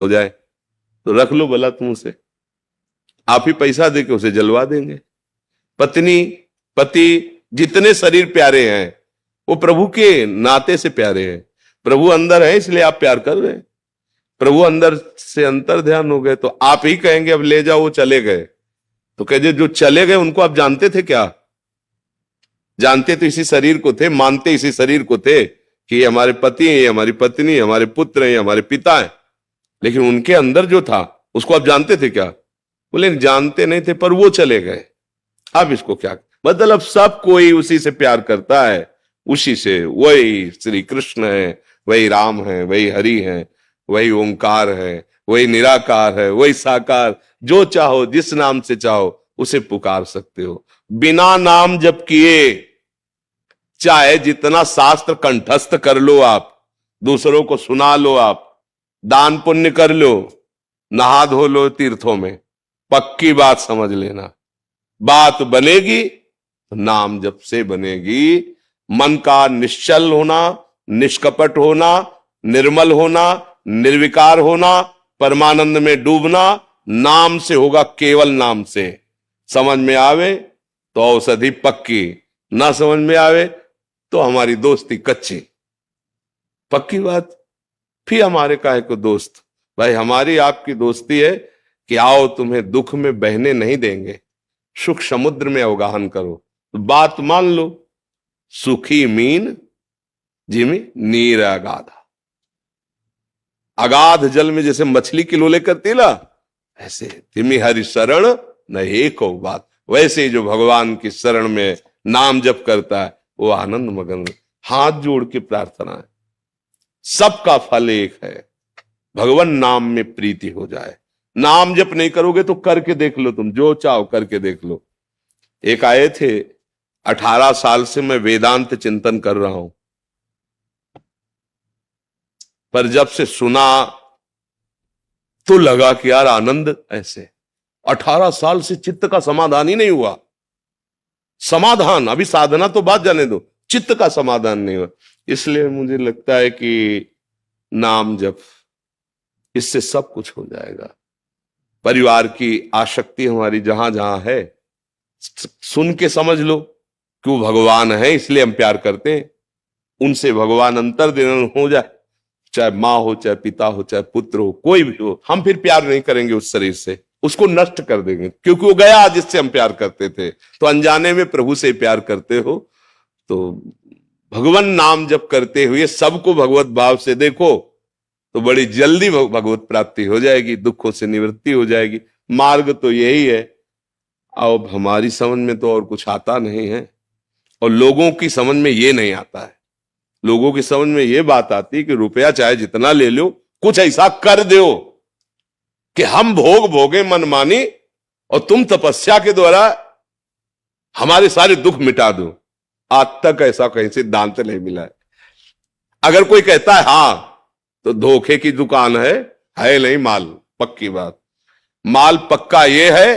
हो जाए तो रख लो भला तुम उसे, आप ही पैसा देके उसे जलवा देंगे। पत्नी पति जितने शरीर प्यारे हैं वो प्रभु के नाते से प्यारे हैं। प्रभु अंदर है इसलिए आप प्यार कर रहे हैं। प्रभु अंदर से अंतर ध्यान हो गए तो आप ही कहेंगे अब ले जाओ, वो चले गए तो कहे जो चले गए उनको आप जानते थे क्या? जानते तो इसी शरीर को थे, मानते इसी शरीर को थे कि ये हमारे पति हैं, ये हमारी पत्नी, हमारे पुत्र हैं, हमारे पिता हैं, लेकिन उनके अंदर जो था उसको आप जानते थे क्या? बोले जानते नहीं थे पर वो चले गए। अब इसको क्या मतलब, सब कोई उसी से प्यार करता है, उसी से। वही श्री कृष्ण है, वही राम है, वही हरि है, वही ओंकार है, वही निराकार है, वही साकार। जो चाहो जिस नाम से चाहो उसे पुकार सकते हो। बिना नाम जप किए चाहे जितना शास्त्र कंठस्थ कर लो आप, दूसरों को सुना लो आप, दान पुण्य कर लो, नहा धो लो तीर्थों में, पक्की बात समझ लेना, बात बनेगी नाम जप से बनेगी। मन का निश्चल होना, निष्कपट होना, निर्मल होना, निर्विकार होना, परमानंद में डूबना नाम से होगा, केवल नाम से। समझ में आवे तो औषधि पक्की, ना समझ में आवे तो हमारी दोस्ती कच्ची। पक्की बात। फिर हमारे काहे को दोस्त? भाई हमारी आपकी दोस्ती है कि आओ तुम्हें दुख में बहने नहीं देंगे, सुख समुद्र में अवगाहन करो। तो बात मान लो, सुखी मीन जिमी नीर अगाधा। अगाध जल में जैसे मछली किलोले करती ना, ऐसे तिमी हरि शरण न एक बात। वैसे जो भगवान की शरण में नाम जप करता है वो आनंद मगन। हाथ जोड़ के प्रार्थना है, सबका फल एक है, भगवान नाम में प्रीति हो जाए। नाम जप नहीं करोगे तो करके देख लो, तुम जो चाहो करके देख लो। एक आए थे, 18 साल से मैं वेदांत चिंतन कर रहा हूं, पर जब से सुना तो लगा कि यार आनंद ऐसे। 18 साल से चित्त का समाधान ही नहीं हुआ। समाधान अभी, साधना तो बात जाने दो, चित्त का समाधान नहीं हुआ। इसलिए मुझे लगता है कि नाम जप, इससे सब कुछ हो जाएगा। परिवार की आसक्ति हमारी जहां जहां है, सुन के समझ लो कि वो भगवान है इसलिए हम प्यार करते हैं। उनसे भगवान अंतर्दिन हो जाए, चाहे माँ हो, चाहे पिता हो, चाहे पुत्र हो, कोई भी हो, हम फिर प्यार नहीं करेंगे उस शरीर से, उसको नष्ट कर देंगे, क्योंकि वो गया जिससे हम प्यार करते थे। तो अनजाने में प्रभु से प्यार करते हो तो भगवान नाम जप करते हुए सबको भगवत भाव से देखो तो बड़ी जल्दी भगवत प्राप्ति हो जाएगी, दुखों से निवृत्ति हो जाएगी। मार्ग तो यही है। अब हमारी समझ में तो और कुछ आता नहीं है, और लोगों की समझ में ये नहीं आता है। लोगों की समझ में ये बात आती है कि रुपया चाहे जितना ले लो, कुछ ऐसा कर दो कि हम भोग भोगे मनमानी और तुम तपस्या के द्वारा हमारे सारे दुख मिटा दो। आज तक ऐसा कहीं सिद्धांत नहीं मिला है। अगर कोई कहता है हां, तो धोखे की दुकान है नहीं माल। पक्की बात, माल पक्का यह है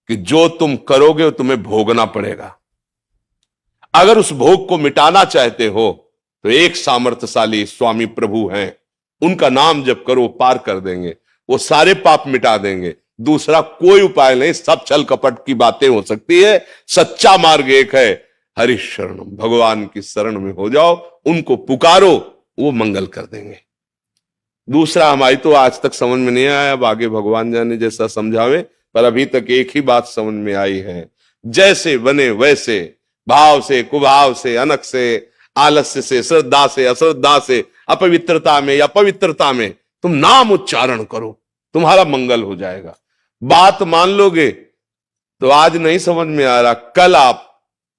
कि जो तुम करोगे वो तुम्हें भोगना पड़ेगा। अगर उस भोग को मिटाना चाहते हो तो एक सामर्थ्यशाली स्वामी प्रभु हैं, उनका नाम जप करो, पार कर देंगे, वो सारे पाप मिटा देंगे। दूसरा कोई उपाय नहीं। सब छल कपट की बातें हो सकती है, सच्चा मार्ग एक है, हरि शरण। भगवान की शरण में हो जाओ, उनको पुकारो, वो मंगल कर देंगे। दूसरा हमारी तो आज तक समझ में नहीं आया, अब आगे भगवान जाने जैसा समझावे, पर अभी तक एक ही बात समझ में आई है, जैसे बने वैसे, भाव से, कुभाव से, अनक से, आलस्य से, श्रद्धा से, अश्रद्धा से, अपवित्रता में या पवित्रता में तुम नाम उच्चारण करो, तुम्हारा मंगल हो जाएगा। बात मान लोगे तो आज नहीं समझ में आ रहा, कल आप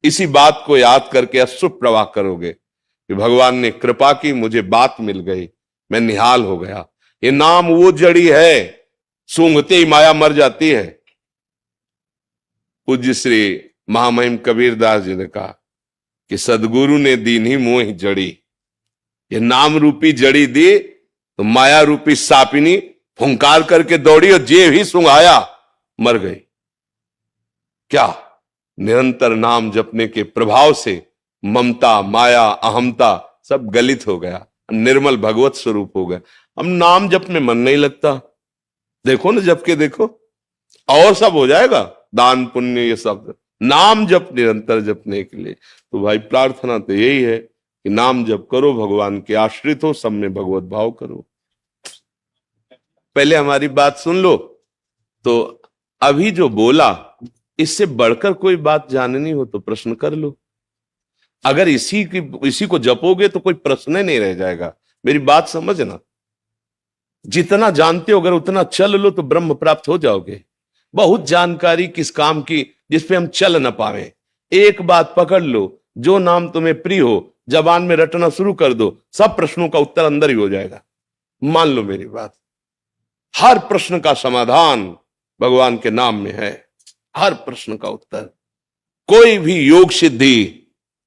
इसी बात को याद करके अश्रु प्रवाह करोगे कि भगवान ने कृपा की, मुझे बात मिल गई, मैं निहाल हो गया। ये नाम वो जड़ी है, सूंघते ही माया मर जाती है। पूज्य श्री महामहिम कबीरदास जी ने कहा कि सदगुरु ने दीन ही मोह जड़ी। ये नाम रूपी जड़ी दी तो माया रूपी सापिनी फुंकार करके दौड़ी और जे ही सुंघाया मर गई। क्या निरंतर नाम जपने के प्रभाव से ममता, माया, अहमता सब गलित हो गया, निर्मल भगवत स्वरूप हो गया। अब नाम जप में मन नहीं लगता, देखो ना, जप के देखो, और सब हो जाएगा, दान पुण्य ये सब। नाम जप निरंतर जपने के लिए तो भाई प्रार्थना तो यही है कि नाम जप करो, भगवान के आश्रित हो, सब में भगवत भाव करो। पहले हमारी बात सुन लो। तो अभी जो बोला, इससे बढ़कर कोई बात जाननी हो तो प्रश्न कर लो। अगर इसी को जपोगे तो कोई प्रश्न ही नहीं रह जाएगा। मेरी बात समझना, जितना जानते हो अगर उतना चल लो तो ब्रह्म प्राप्त हो जाओगे। बहुत जानकारी किस काम की जिसपे हम चल न पावे। एक बात पकड़ लो, जो नाम तुम्हें प्रिय हो जबान में रटना शुरू कर दो, सब प्रश्नों का उत्तर अंदर ही हो जाएगा। मान लो मेरी बात। हर प्रश्न का समाधान भगवान के नाम में है, हर प्रश्न का उत्तर। कोई भी योग सिद्धि,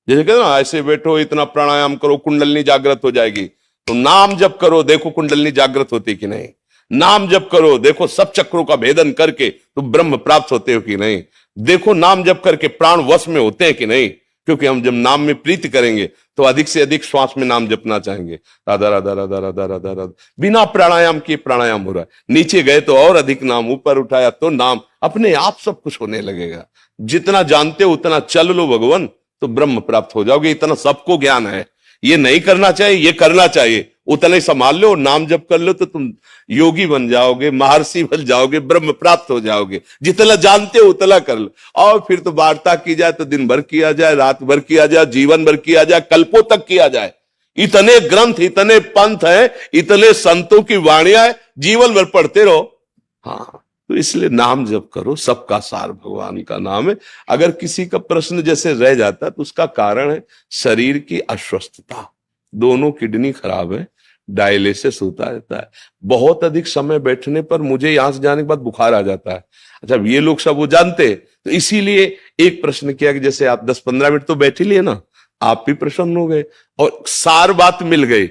जैसे कहते ना ऐसे बैठो इतना प्राणायाम करो कुंडलनी जागृत हो जाएगी, तो नाम जप करो देखो कुंडलनी जागृत होती कि नहीं। नाम जप करो देखो सब चक्रों का भेदन करके तो ब्रह्म प्राप्त होते हो कि नहीं। देखो नाम जप करके प्राण वश में होते हैं कि नहीं। क्योंकि हम जब नाम में प्रीति करेंगे तो अधिक से अधिक श्वास में नाम जपना चाहेंगे, राधा राधा राधा राधा राधा राधा। बिना प्राणायाम किए प्राणायाम हो रहा है, नीचे गए तो और अधिक नाम, ऊपर उठाया तो नाम, अपने आप सब कुछ होने लगेगा। जितना जानते हो उतना चल लो भगवान, तो ब्रह्म प्राप्त हो जाओगे। इतना सबको ज्ञान है। ये नहीं करना चाहिए, ये करना चाहिए, उतना ही संभाल लो, नाम जप कर लो तो तुम योगी बन जाओगे, महर्षि बन जाओगे, ब्रह्म प्राप्त हो जाओगे। जितना जानते हो उतना कर लो। और फिर तो वार्ता की जाए तो दिन भर किया जाए, रात भर किया जाए, जीवन भर किया जाए, कल्पों तक किया जाए। इतने ग्रंथ, इतने पंथ हैं, इतने संतों की वाणियां हैं, जीवन भर पढ़ते रहो। हाँ, तो इसलिए नाम जप करो, सबका सार भगवान का नाम है। अगर किसी का प्रश्न जैसे रह जाता है तो उसका कारण है शरीर की अस्वस्थता। दोनों किडनी खराब है, डायलिसिस होता रहता है। बहुत अधिक समय बैठने पर मुझे यहां से जाने के बाद बुखार आ जाता है। अच्छा, ये लोग सब वो जानते, तो इसीलिए एक प्रश्न किया कि जैसे आप 10-15 मिनट तो बैठ ही लिए ना, आप भी प्रसन्न हो गए और सार बात मिल गई।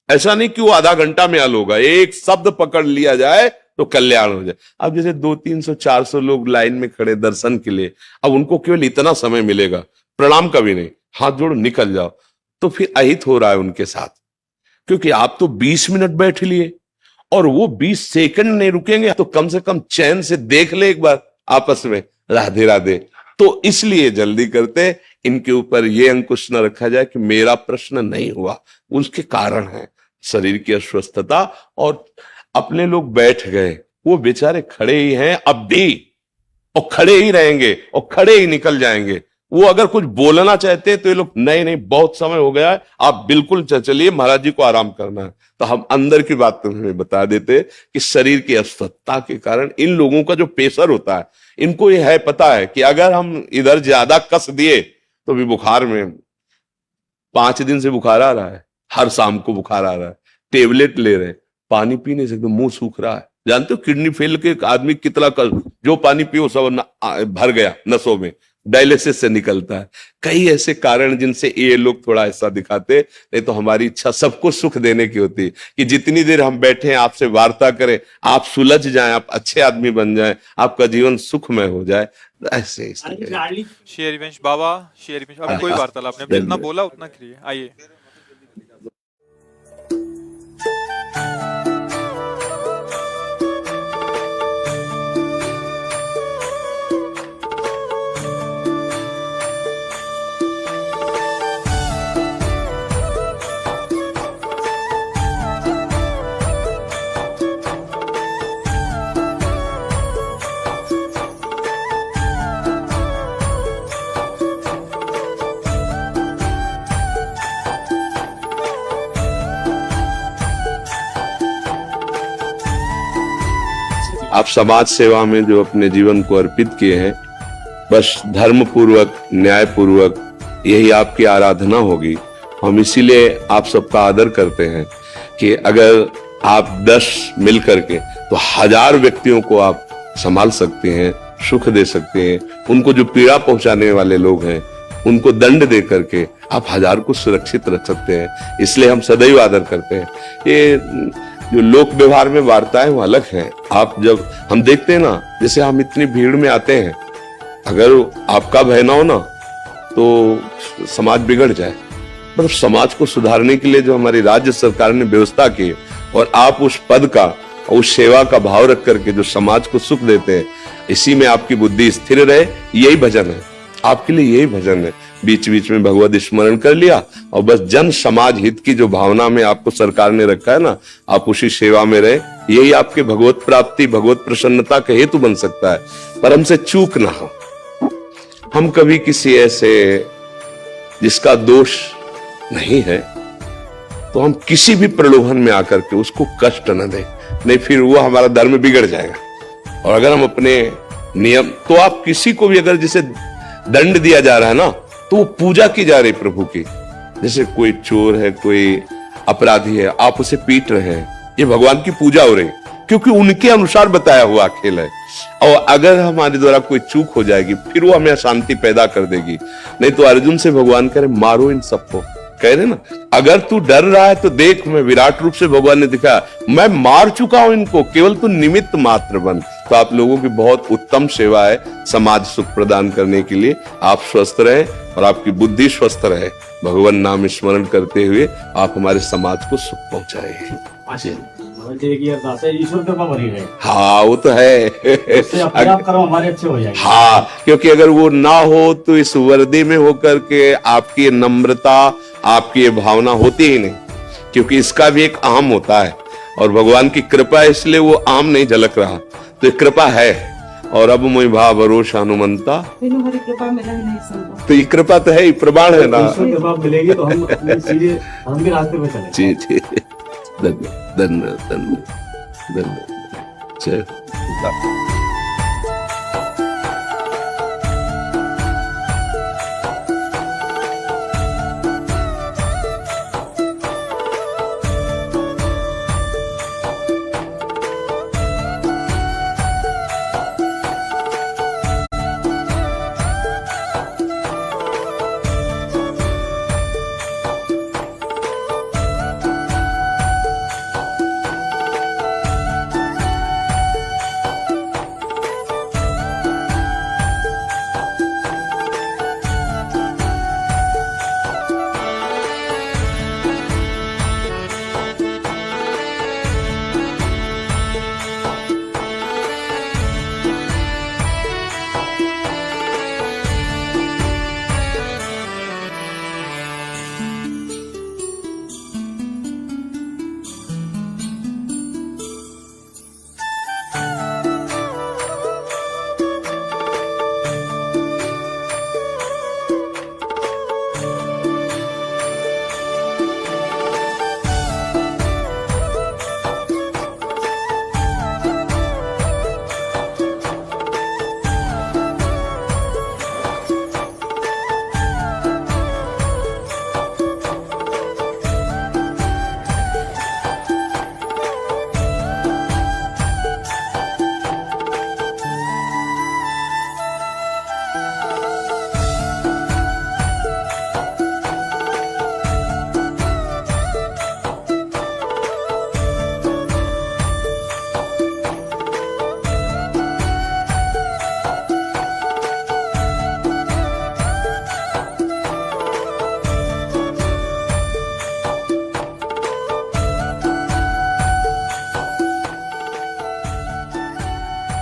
ऐसा नहीं कि वो आधा घंटा में हल होगा, एक शब्द पकड़ लिया जाए तो कल्याण हो जाए। अब जैसे 200-300-400 लोग लाइन में खड़े दर्शन के लिए, अब उनको केवल इतना समय मिलेगा, प्रणाम कभी नहीं, हाथ जोड़ो निकल जाओ, तो फिर अहित हो रहा है उनके साथ। क्योंकि आप तो 20 मिनट बैठ लिए और वो 20 सेकंड नहीं रुकेंगे, तो कम से कम चैन से देख ले एक बार आपस में, राधे राधे। तो इसलिए जल्दी करते, इनके ऊपर ये अंकुश न रखा जाए कि मेरा प्रश्न नहीं हुआ। उसके कारण है शरीर की अस्वस्थता। और अपने लोग बैठ गए, वो बेचारे खड़े ही हैं अब भी, और खड़े ही रहेंगे और खड़े ही निकल जाएंगे। वो अगर कुछ बोलना चाहते हैं तो ये लोग नहीं नहीं बहुत समय हो गया है, आप बिल्कुल चलिए, महाराज जी को आराम करना है। तो हम अंदर की बात तुम्हें बता देते कि शरीर की अस्वस्थता के कारण इन लोगों का जो प्रेशर होता है, इनको ये है पता है कि अगर हम इधर ज्यादा कस दिए तो भी बुखार में 5 दिन से बुखार आ रहा है, हर शाम को बुखार आ रहा है, टेबलेट ले रहे, पानी पी नहीं सकते, मुंह सूख रहा है। जानते हो किडनी फेल के आदमी कितना जो पानी पियो सब भर गया नसों में, डायलिसिस से निकलता है। कई ऐसे कारण जिनसे ये लोग थोड़ा ऐसा दिखाते। नहीं तो हमारी इच्छा सबको सुख देने की होती है कि जितनी देर हम बैठे आपसे वार्ता करें, आप सुलझ जाएं, आप अच्छे आदमी बन जाएं, आपका जीवन सुखमय हो जाए। ऐसे शेरवंश बाबा, शेरवंश अब कोई वार्तालाप नहीं, जितना बोला उतना करिए। आइए आप समाज सेवा में जो अपने जीवन को अर्पित किए हैं, बस धर्म पूर्वक, न्याय पूर्वक यही आपकी आराधना होगी। हम इसीलिए आप सबका आदर करते हैं कि अगर आप 10 मिल करके तो 1000 व्यक्तियों को आप संभाल सकते हैं, सुख दे सकते हैं। उनको जो पीड़ा पहुंचाने वाले लोग हैं उनको दंड दे करके आप 1000 को सुरक्षित रख सकते हैं। इसलिए हम सदैव आदर करते हैं। ये जो लोक व्यवहार में वार्ताएं वो अलग हैं। आप जब हम देखते हैं ना, जैसे हम इतनी भीड़ में आते हैं, अगर आपका भय ना हो ना तो समाज बिगड़ जाए। मतलब समाज को सुधारने के लिए जो हमारी राज्य सरकार ने व्यवस्था की और आप उस पद का और उस सेवा का भाव रख करके जो समाज को सुख देते हैं, इसी में आपकी बुद्धि स्थिर रहे, यही भजन है आपके लिए, यही भजन है। बीच बीच में भगवत स्मरण कर लिया और बस जन समाज हित की जो भावना में आपको सरकार ने रखा है ना, आप उसी सेवा में रहे, यही आपके भगवत प्राप्ति, भगवत प्रसन्नता का हेतु बन सकता है। पर हमसे चूक ना हो, हम कभी किसी ऐसे जिसका दोष नहीं है तो हम किसी भी प्रलोभन में आकर के उसको कष्ट न दें, नहीं फिर वो हमारा धर्म बिगड़ जाएगा। और अगर हम अपने नियम, तो आप किसी को भी अगर जिसे दंड दिया जा रहा है ना, तो वो पूजा की जा रही प्रभु की। जैसे कोई चोर है, कोई अपराधी है, आप उसे पीट रहे हैं, ये भगवान की पूजा हो रही, क्योंकि उनके अनुसार बताया हुआ खेल है। और अगर हमारे द्वारा कोई चूक हो जाएगी फिर वो हमें अशांति पैदा कर देगी। नहीं तो अर्जुन से भगवान कह रहे मारो इन सबको, कह रहे ना, अगर तू डर रहा है तो देख, मैं विराट रूप से भगवान ने दिखाया, मैं मार चुका हूं इनको, केवल तू निमित्त मात्र बन। तो आप लोगों की बहुत उत्तम सेवा है समाज सुख प्रदान करने के लिए। आप स्वस्थ रहे और आपकी बुद्धि स्वस्थ रहे, भगवान नाम स्मरण करते हुए आप हमारे समाज को सुख पहुंचाइए। ईश्वर कृपा बनी रहे। हाँ वो तो है अपने आप करो, हमारे अच्छे हो जाएंगे। हाँ, क्योंकि अगर वो ना हो तो इस वर्दी में होकर के आपकी ये नम्रता, आपकी ये भावना होती ही नहीं, क्योंकि इसका भी एक आम होता है और भगवान की कृपा है, इसलिए वो आम नहीं झलक रहा, तो ये कृपा है। और अब मुझे भाव भरोसा हनुमंता, कृपा मिला ही नहीं संभव। तो ये कृपा तो है ही, प्रमाण है ना। ईश्वर कृपा मिलेगी तो हम सीधे हम भी रास्ते पे चलेंगे। जी जी, धन्यवाद धन्यवाद धन्यवाद धन्यवाद। जय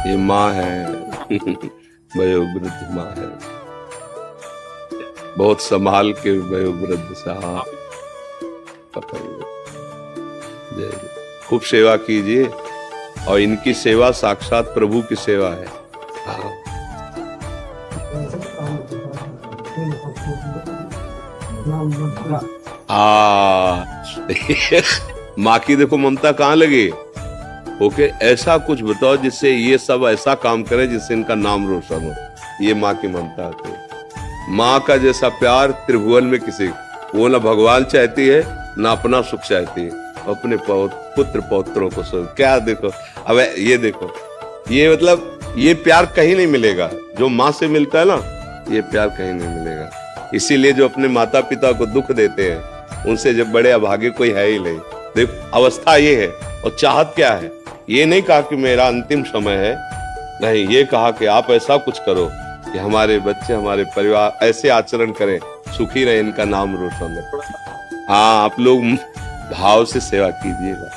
ये माँ है वयोवृद्ध माँ है, बहुत संभाल के वयोवृद्ध साहब पकड़िए। जय जय। खूब सेवा कीजिए और इनकी सेवा साक्षात प्रभु की सेवा है। हाँ। माँ की देखो ममता कहाँ लगी। ओके, ऐसा कुछ बताओ जिससे ये सब ऐसा काम करे जिससे इनका नाम रोशन हो। ये माँ की ममता आती है। माँ का जैसा प्यार त्रिभुवन में किसी, वो ना भगवान चाहती है ना अपना सुख चाहती है, अपने पुत्र पौत्रों को सुख। क्या देखो, अब ये देखो, ये मतलब ये प्यार कहीं नहीं मिलेगा जो माँ से मिलता है ना, ये प्यार कहीं नहीं मिलेगा। इसीलिए जो अपने माता पिता को दुख देते हैं उनसे जब बड़े अभागे कोई है ही नहीं। देखो अवस्था ये है। और चाहत क्या है, ये नहीं कहा कि मेरा अंतिम समय है, नहीं, ये कहा कि आप ऐसा कुछ करो कि हमारे बच्चे, हमारे परिवार ऐसे आचरण करें, सुखी रहे, इनका नाम रोशन हो। हाँ, आप लोग भाव से सेवा कीजिएगा।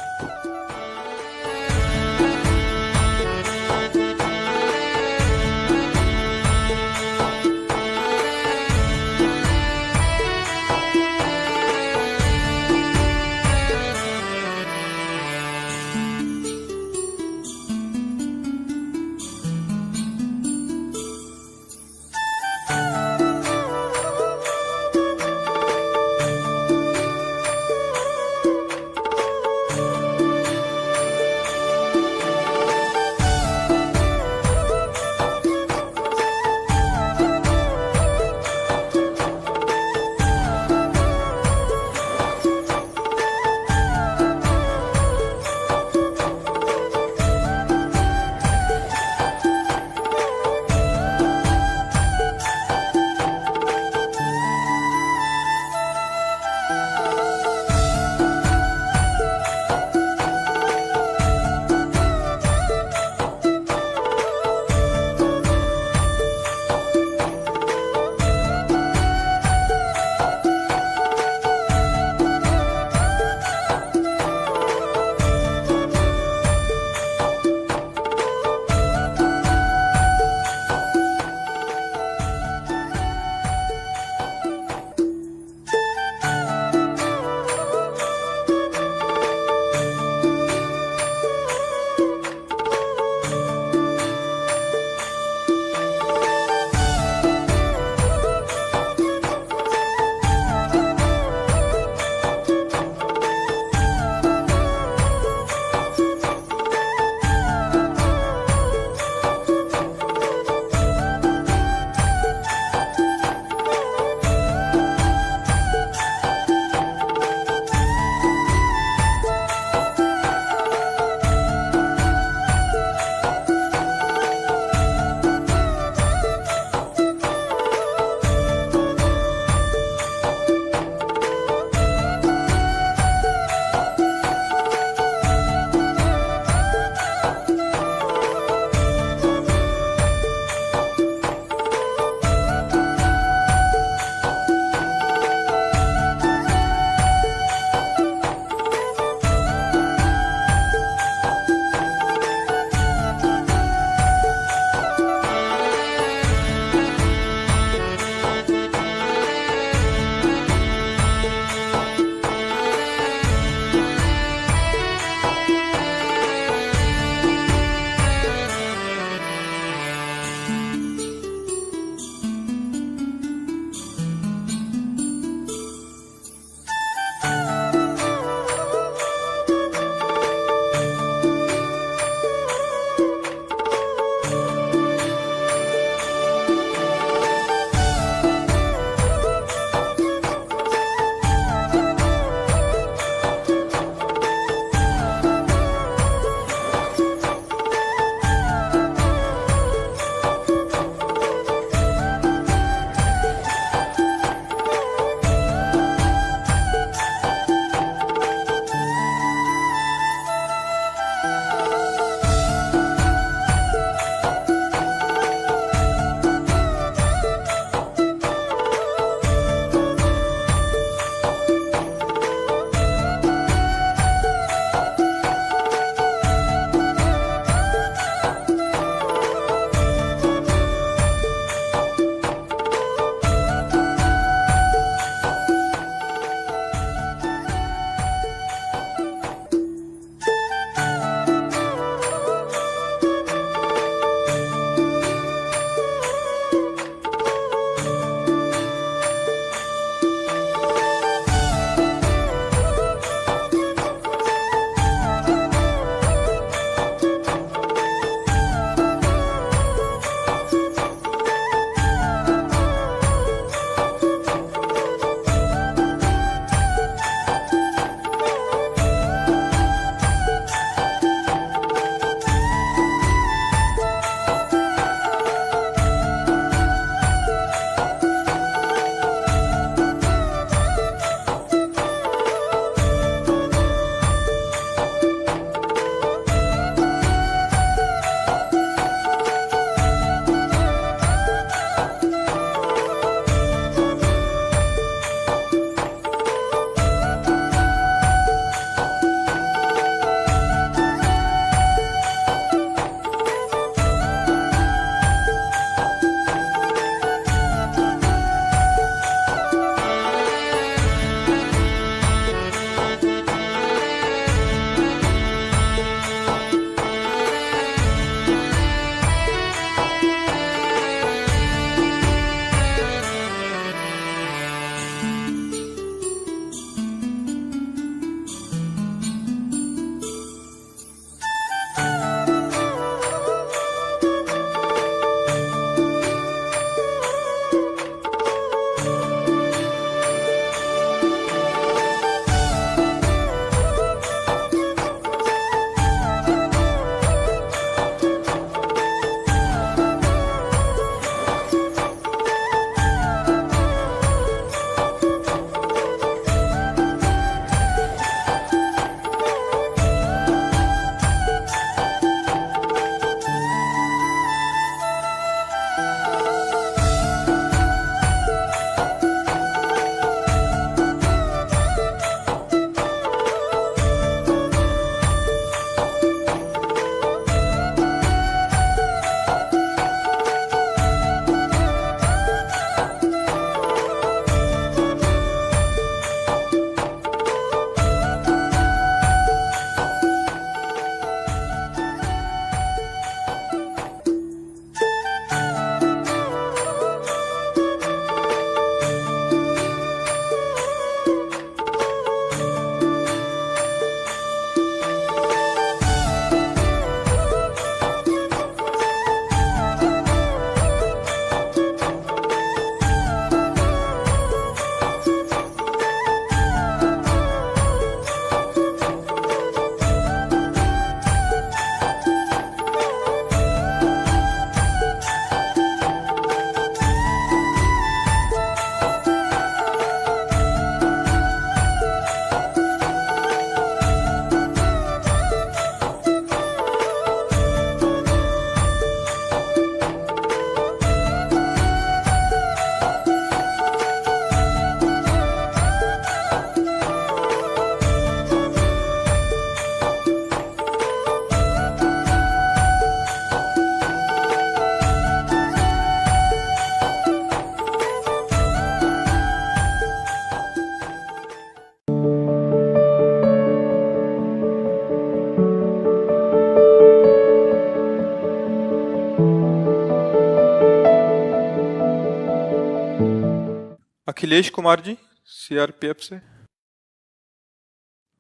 अखिलेश कुमार जी सीआरपीएफ से।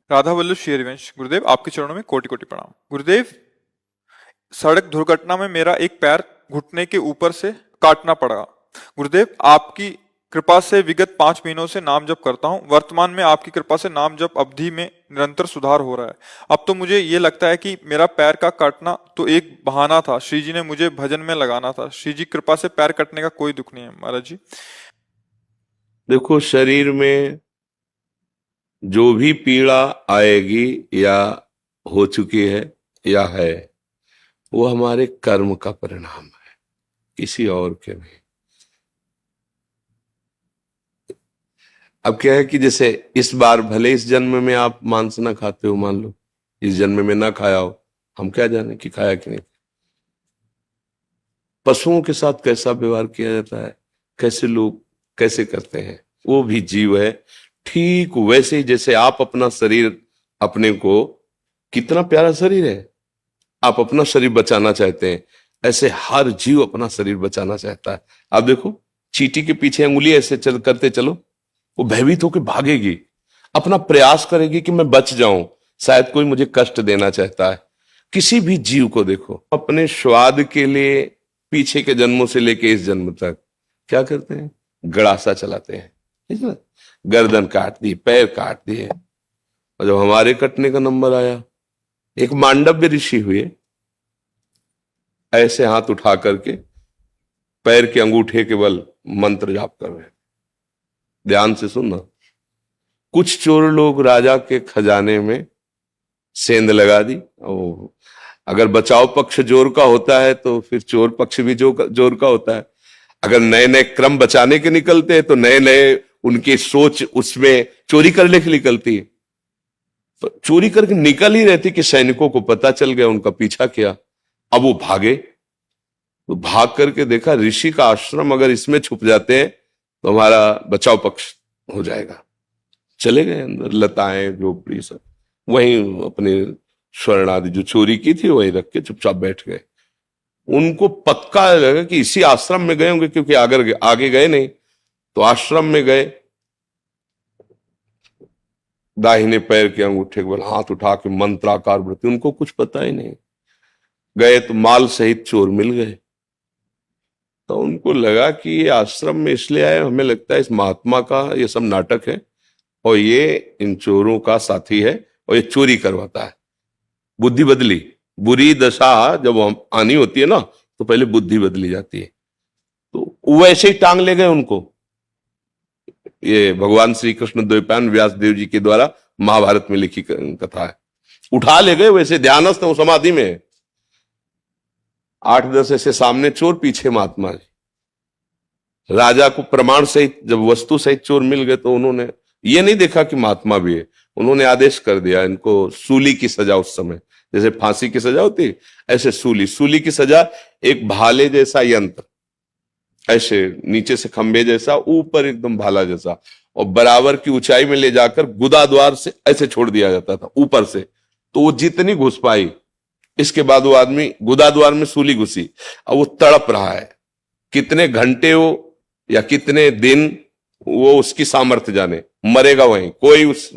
राधा वल्लभ श्री हरिवंश। गुरुदेव आपके चरणों में कोटि कोटि प्रणाम। गुरुदेव, सड़क दुर्घटना में मेरा एक पैर घुटने के ऊपर से काटना पड़ा। गुरुदेव, आपकी कृपा से विगत 5 महीनों से नाम जप करता हूँ। वर्तमान में आपकी कृपा से नाम जप अवधि में निरंतर सुधार हो रहा है। अब तो मुझे ये लगता है कि मेरा पैर का काटना तो एक बहाना था, श्री जी ने मुझे भजन में लगाना था। श्री जी कृपा से पैर कटने का कोई दुख नहीं है महाराज जी। देखो, शरीर में जो भी पीड़ा आएगी या हो चुकी है या है, वो हमारे कर्म का परिणाम है, किसी और के नहीं। अब क्या है कि जैसे इस बार भले इस जन्म में आप मांस ना खाते हो, मान लो इस जन्म में ना खाया हो, हम क्या जाने कि खाया कि नहीं। पशुओं के साथ कैसा व्यवहार किया जाता है, कैसे लोग कैसे करते हैं, वो भी जीव है। ठीक वैसे ही जैसे आप अपना शरीर, अपने को, कितना प्यारा शरीर है, आप अपना शरीर बचाना चाहते हैं, ऐसे हर जीव अपना शरीर बचाना चाहता है। आप देखो, चींटी के पीछे अंगुली ऐसे करते चलो, वो भयभीत होकर भागेगी, अपना प्रयास करेगी कि मैं बच जाऊं, शायद कोई मुझे कष्ट देना चाहता है। किसी भी जीव को देखो, अपने स्वाद के लिए पीछे के जन्मों से लेके इस जन्म तक क्या करते हैं, गड़ासा चलाते हैं, ठीक है? गर्दन काट दी, पैर काट दिए। और जब हमारे कटने का नंबर आया, एक मांडव्य ऋषि हुए, ऐसे हाथ उठा करके पैर के अंगूठे के बल मंत्र जाप कर रहे हैं। ध्यान से सुनना। कुछ चोर लोग राजा के खजाने में सेंध लगा दी। अगर बचाव पक्ष जोर का होता है तो फिर चोर पक्ष भी जोर का होता है। अगर नए नए क्रम बचाने के निकलते हैं तो नए नए उनकी सोच उसमें चोरी करने की निकलती है। तो चोरी करके निकल ही रहती कि सैनिकों को पता चल गया, उनका पीछा किया। अब वो भागे, तो भाग करके देखा ऋषि का आश्रम, अगर इसमें छुप जाते हैं तो हमारा बचाव पक्ष हो जाएगा। चले गए अंदर, लताएं झोपड़ी सब, वहीं अपने स्वर्ण आदि जो चोरी की थी वहीं रख के चुपचाप बैठ गए। उनको पक्का लगा कि इसी आश्रम में गए होंगे, क्योंकि आगे गए नहीं। तो आश्रम में गए, दाहिने पैर के अंगूठे के बल हाथ उठा के मंत्राकार वृत्ति, उनको कुछ पता ही नहीं। गए तो माल सहित चोर मिल गए। तो उनको लगा कि ये आश्रम में इसलिए आए, हमें लगता है इस महात्मा का ये सब नाटक है और ये इन चोरों का साथी है और ये चोरी करवाता है। बुद्धि बदली। बुरी दशा जब आनी होती है ना, तो पहले बुद्धि बदली जाती है। तो वैसे ही टांग ले गए उनको। ये भगवान श्री कृष्ण द्वैपायन व्यास देव जी के द्वारा महाभारत में लिखी कथा है। उठा ले गए, वैसे ध्यानस्थ वो समाधि में। 8-10 ऐसे सामने चोर, पीछे महात्मा जी। राजा को प्रमाण सहित जब वस्तु सहित चोर मिल गए तो उन्होंने ये नहीं देखा कि महात्मा भी है, उन्होंने आदेश कर दिया इनको सूली की सजा। उस समय जैसे फांसी की सजा होती, ऐसे सूली की सजा। एक भाले जैसा यंत्र, ऐसे नीचे से खंबे जैसा, ऊपर एकदम भाला जैसा, और बराबर की ऊंचाई में ले जाकर गुदा द्वार से ऐसे छोड़ दिया जाता था ऊपर से। तो वो जितनी घुस पाई, इसके बाद वो आदमी गुदा द्वार में सूली घुसी। अब वो तड़प रहा है, कितने घंटे हो या कितने दिन, वो उसकी सामर्थ्य जाने, मरेगा वहीं। कोई उस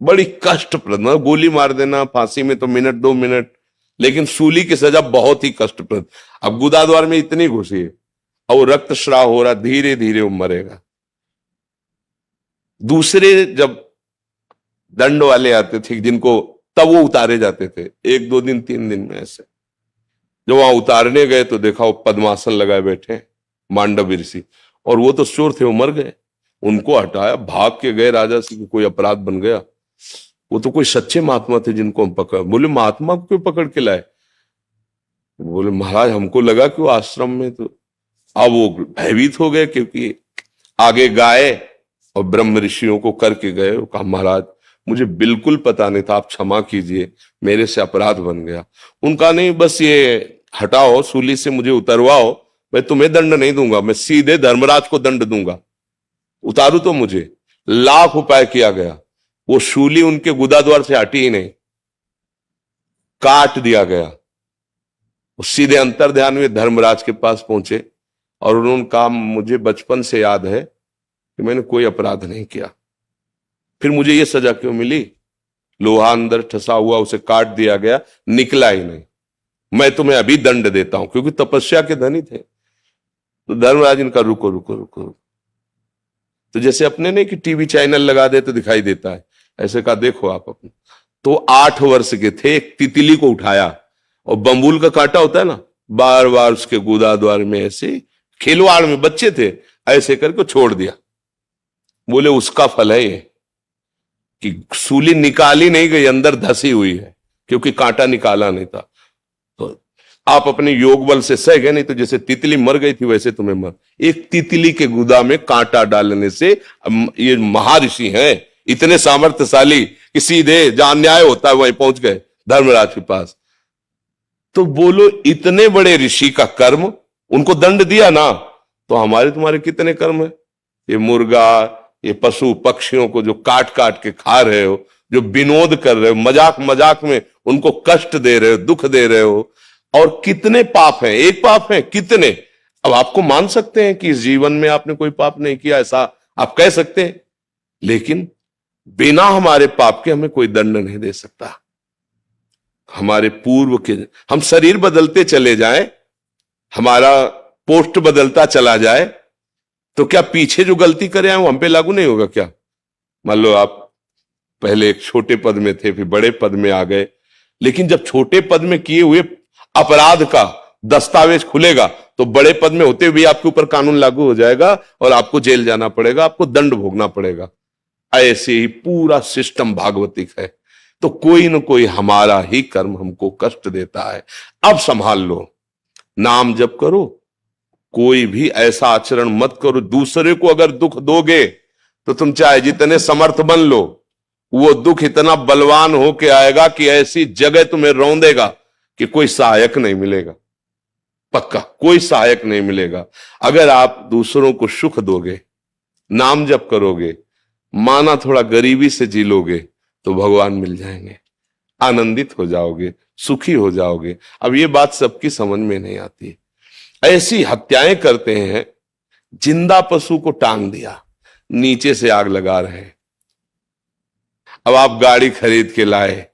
बड़ी कष्टप्रद, गोली मार देना फांसी में तो मिनट 2 मिनट, लेकिन सूली की सजा बहुत ही कष्टप्रद। अब गुदा द्वार में इतनी घुसी है और वो रक्तस्राव हो रहा, धीरे धीरे वो मरेगा। दूसरे जब दंड वाले आते थे जिनको, तब वो उतारे जाते थे 1-2 दिन 3 दिन में। ऐसे जब वहां उतारने गए तो देखा वो पद्मासन लगाए बैठे मांडव ऋषि, और वो तो चोर थे, वो मर गए। उनको हटाया, भाग के गए राजा से, कोई अपराध बन गया। वो तो कोई सच्चे महात्मा थे जिनको हम पकड़। बोले महात्मा को क्यों पकड़ के लाए? बोले महाराज हमको लगा कि वो आश्रम में। तो अब वो भयभीत हो गए, क्योंकि आगे गाय और ब्रह्म ऋषियों को करके गए। वो कहा महाराज मुझे बिल्कुल पता नहीं था, आप क्षमा कीजिए, मेरे से अपराध बन गया। उनका नहीं, बस ये हटाओ, सूली से मुझे उतरवाओ, मैं तुम्हें दंड नहीं दूंगा, मैं सीधे धर्मराज को दंड दूंगा, उतारू तो मुझे। लाख उपाय किया गया, वो शूली उनके गुदा द्वार से हटी ही नहीं, काट दिया गया। वो सीधे अंतर ध्यान में धर्मराज के पास पहुंचे और उन्होंने कहा मुझे बचपन से याद है कि मैंने कोई अपराध नहीं किया। फिर मुझे ये सजा क्यों मिली? लोहा अंदर ठसा हुआ, उसे काट दिया गया, निकला ही नहीं। मैं तुम्हें अभी दंड देता हूं, क्योंकि तपस्या के धनी थे। तो धर्मराज इनका रुको रुको रुको रुको। तो जैसे अपने नहीं कि टीवी चैनल लगा दे तो दिखाई देता है, ऐसे कहा देखो आप अपने। तो 8 वर्ष के थे, एक तितली को उठाया और बम्बूल का कांटा होता है ना, बार बार उसके गुदाद्वार में ऐसे खिलवाड़ में, बच्चे थे, ऐसे करके छोड़ दिया। बोले उसका फल है ये कि सूली निकाली नहीं गई, अंदर धसी हुई है, क्योंकि कांटा निकाला नहीं था। तो आप अपने योग बल से सह गए, नहीं तो जैसे तितली मर गई थी वैसे तुम्हें मर। एक तितली के गुदा में कांटा डालने से, ये महर्षि हैं इतने सामर्थ्यशाली कि सीधे जहां न्याय होता है वहीं पहुंच गए धर्मराज के पास। तो बोलो इतने बड़े ऋषि का कर्म, उनको दंड दिया ना, तो हमारे तुम्हारे कितने कर्म है? ये मुर्गा, ये पशु पक्षियों को जो काट काट के खा रहे हो, जो विनोद कर रहे हो, मजाक मजाक में उनको कष्ट दे रहे हो, दुख दे रहे हो, और कितने पाप हैं? एक पाप है कितने? अब आपको मान सकते हैं कि इस जीवन में आपने कोई पाप नहीं किया, ऐसा आप कह सकते हैं, लेकिन बिना हमारे पाप के हमें कोई दंड नहीं दे सकता। हमारे पूर्व के, हम शरीर बदलते चले जाएं, हमारा पोस्ट बदलता चला जाए, तो क्या पीछे जो गलती करे हैं वो हम पे लागू नहीं होगा क्या? मान लो आप पहले एक छोटे पद में थे, फिर बड़े पद में आ गए, लेकिन जब छोटे पद में किए हुए अपराध का दस्तावेज खुलेगा तो बड़े पद में होते हुए आपके ऊपर कानून लागू हो जाएगा और आपको जेल जाना पड़ेगा, आपको दंड भोगना पड़ेगा। ऐसे ही पूरा सिस्टम भागवतिक है। तो कोई न कोई हमारा ही कर्म हमको कष्ट देता है। अब संभाल लो, नाम जप करो, कोई भी ऐसा आचरण मत करो। दूसरे को अगर दुख दोगे तो तुम चाहे जितने समर्थ बन लो, वो दुख इतना बलवान होके आएगा कि ऐसी जगह तुम्हें रौंदेगा कि कोई सहायक नहीं मिलेगा। पक्का कोई सहायक नहीं मिलेगा। अगर आप दूसरों को सुख दोगे, नाम जप करोगे, माना थोड़ा गरीबी से जी लोगे, तो भगवान मिल जाएंगे, आनंदित हो जाओगे, सुखी हो जाओगे। अब ये बात सबकी समझ में नहीं आती। ऐसी हत्याएं करते हैं, जिंदा पशु को टांग दिया, नीचे से आग लगा रहे हैं। अब आप गाड़ी खरीद के लाए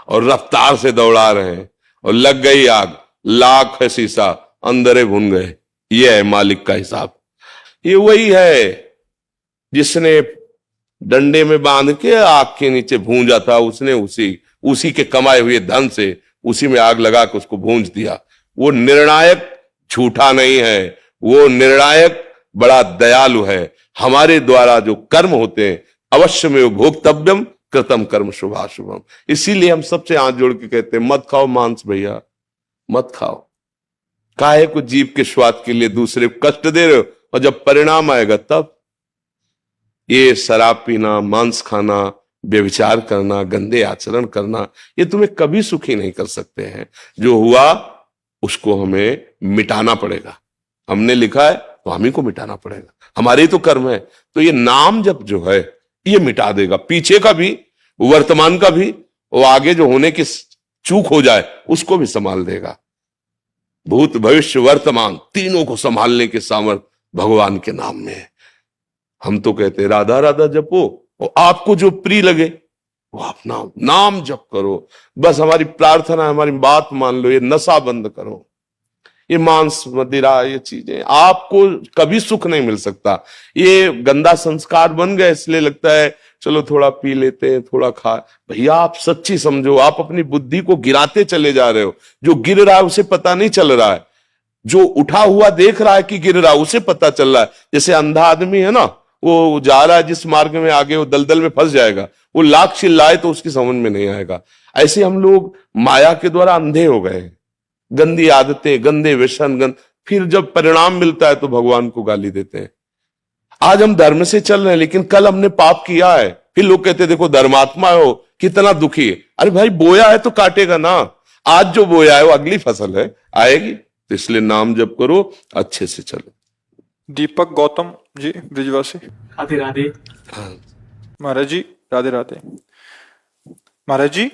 और रफ्तार से दौड़ा रहे हैं और लग गई आग, लाख है शीशा, अंदर भुन गए। ये है मालिक का हिसाब। ये वही है जिसने डंडे में बांध के आग के नीचे भूंजा था, उसने उसी के कमाए हुए धन से उसी में आग लगा के उसको भूंज दिया। वो निर्णायक झूठा नहीं है, वो निर्णायक बड़ा दयालु है। हमारे द्वारा जो कर्म होते हैं, अवश्य में भोक्तव्यम कृतम कर्म शुभाशुभम। इसीलिए हम सबसे हाथ जोड़ के कहते हैं, मत खाओ मांस भैया, मत खाओ। काहे को जीव के स्वाद के लिए दूसरे को कष्ट दे रहे हो, और जब परिणाम आएगा तब। ये शराब पीना, मांस खाना, व्यभिचार करना, गंदे आचरण करना, ये तुम्हें कभी सुखी नहीं कर सकते हैं। जो हुआ उसको हमें मिटाना पड़ेगा। हमने लिखा है तो हम ही को मिटाना पड़ेगा, हमारे ही तो कर्म है। तो ये नाम जप जो है ये मिटा देगा, पीछे का भी, वर्तमान का भी, और आगे जो होने की चूक हो जाए उसको भी संभाल देगा। भूत भविष्य वर्तमान तीनों को संभालने के सामर्थ्य भगवान के नाम में है। हम तो कहते हैं राधा राधा जपो, और आपको जो प्रिय लगे वो अपना नाम जप करो। बस हमारी प्रार्थना, हमारी बात मान लो, ये नशा बंद करो, ये मांस मदिरा, ये चीजें आपको कभी सुख नहीं मिल सकता। ये गंदा संस्कार बन गए, इसलिए लगता है चलो थोड़ा पी लेते हैं, थोड़ा खा। भैया आप सच्ची समझो, आप अपनी बुद्धि को गिराते चले जा रहे हो। जो गिर रहा है उसे पता नहीं चल रहा है, जो उठा हुआ देख रहा है कि गिर रहा है उसे पता चल रहा है। जैसे अंधा आदमी है ना, वो जा रहा है जिस मार्ग में, आगे वो दलदल में फंस जाएगा, वो लाख चिल्लाए तो उसकी समझ में नहीं आएगा। ऐसे हम लोग माया के द्वारा अंधे हो गए, गंदी आदतें, गंदे व्यसन, फिर जब परिणाम मिलता है तो भगवान को गाली देते हैं। आज हम धर्म से चल रहे हैं, लेकिन कल हमने पाप किया है, फिर लोग कहते हैं देखो धर्मात्मा हो, कितना दुखी है। अरे भाई बोया है तो काटेगा ना, आज जो बोया है वो अगली फसल है, आएगी। तो इसलिए नाम जप करो, अच्छे से चलो। दीपक गौतम जी, ब्रिजवासी। राधे राधे। महाराज जी राधे राधे। महाराज जी,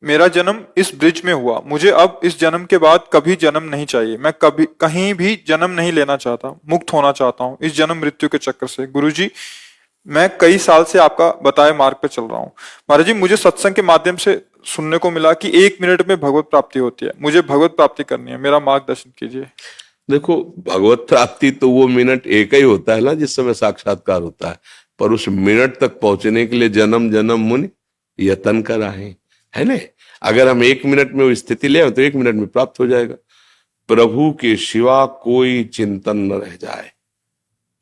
मेरा जन्म इस ब्रिज में हुआ, मुझे अब इस जन्म के बाद कभी जन्म नहीं चाहिए, मैं कभी कहीं भी जन्म नहीं लेना चाहता, मुक्त होना चाहता हूँ इस जन्म मृत्यु के चक्कर से। गुरुजी, मैं कई साल से आपका बताए मार्ग पे चल रहा हूँ। महाराज जी, मुझे सत्संग के माध्यम से सुनने को मिला कि 1 मिनट में भगवत प्राप्ति होती है, मुझे भगवत प्राप्ति करनी है, मेरा मार्गदर्शन कीजिए। देखो, भगवत प्राप्ति तो वो मिनट एक ही होता है ना जिस समय साक्षात्कार होता है, पर उस मिनट तक पहुंचने के लिए जन्म जन्म मुनि यतन कराए, है ना। अगर हम 1 मिनट में वो स्थिति ले तो 1 मिनट में प्राप्त हो जाएगा। प्रभु के सिवा कोई चिंतन न रह जाए,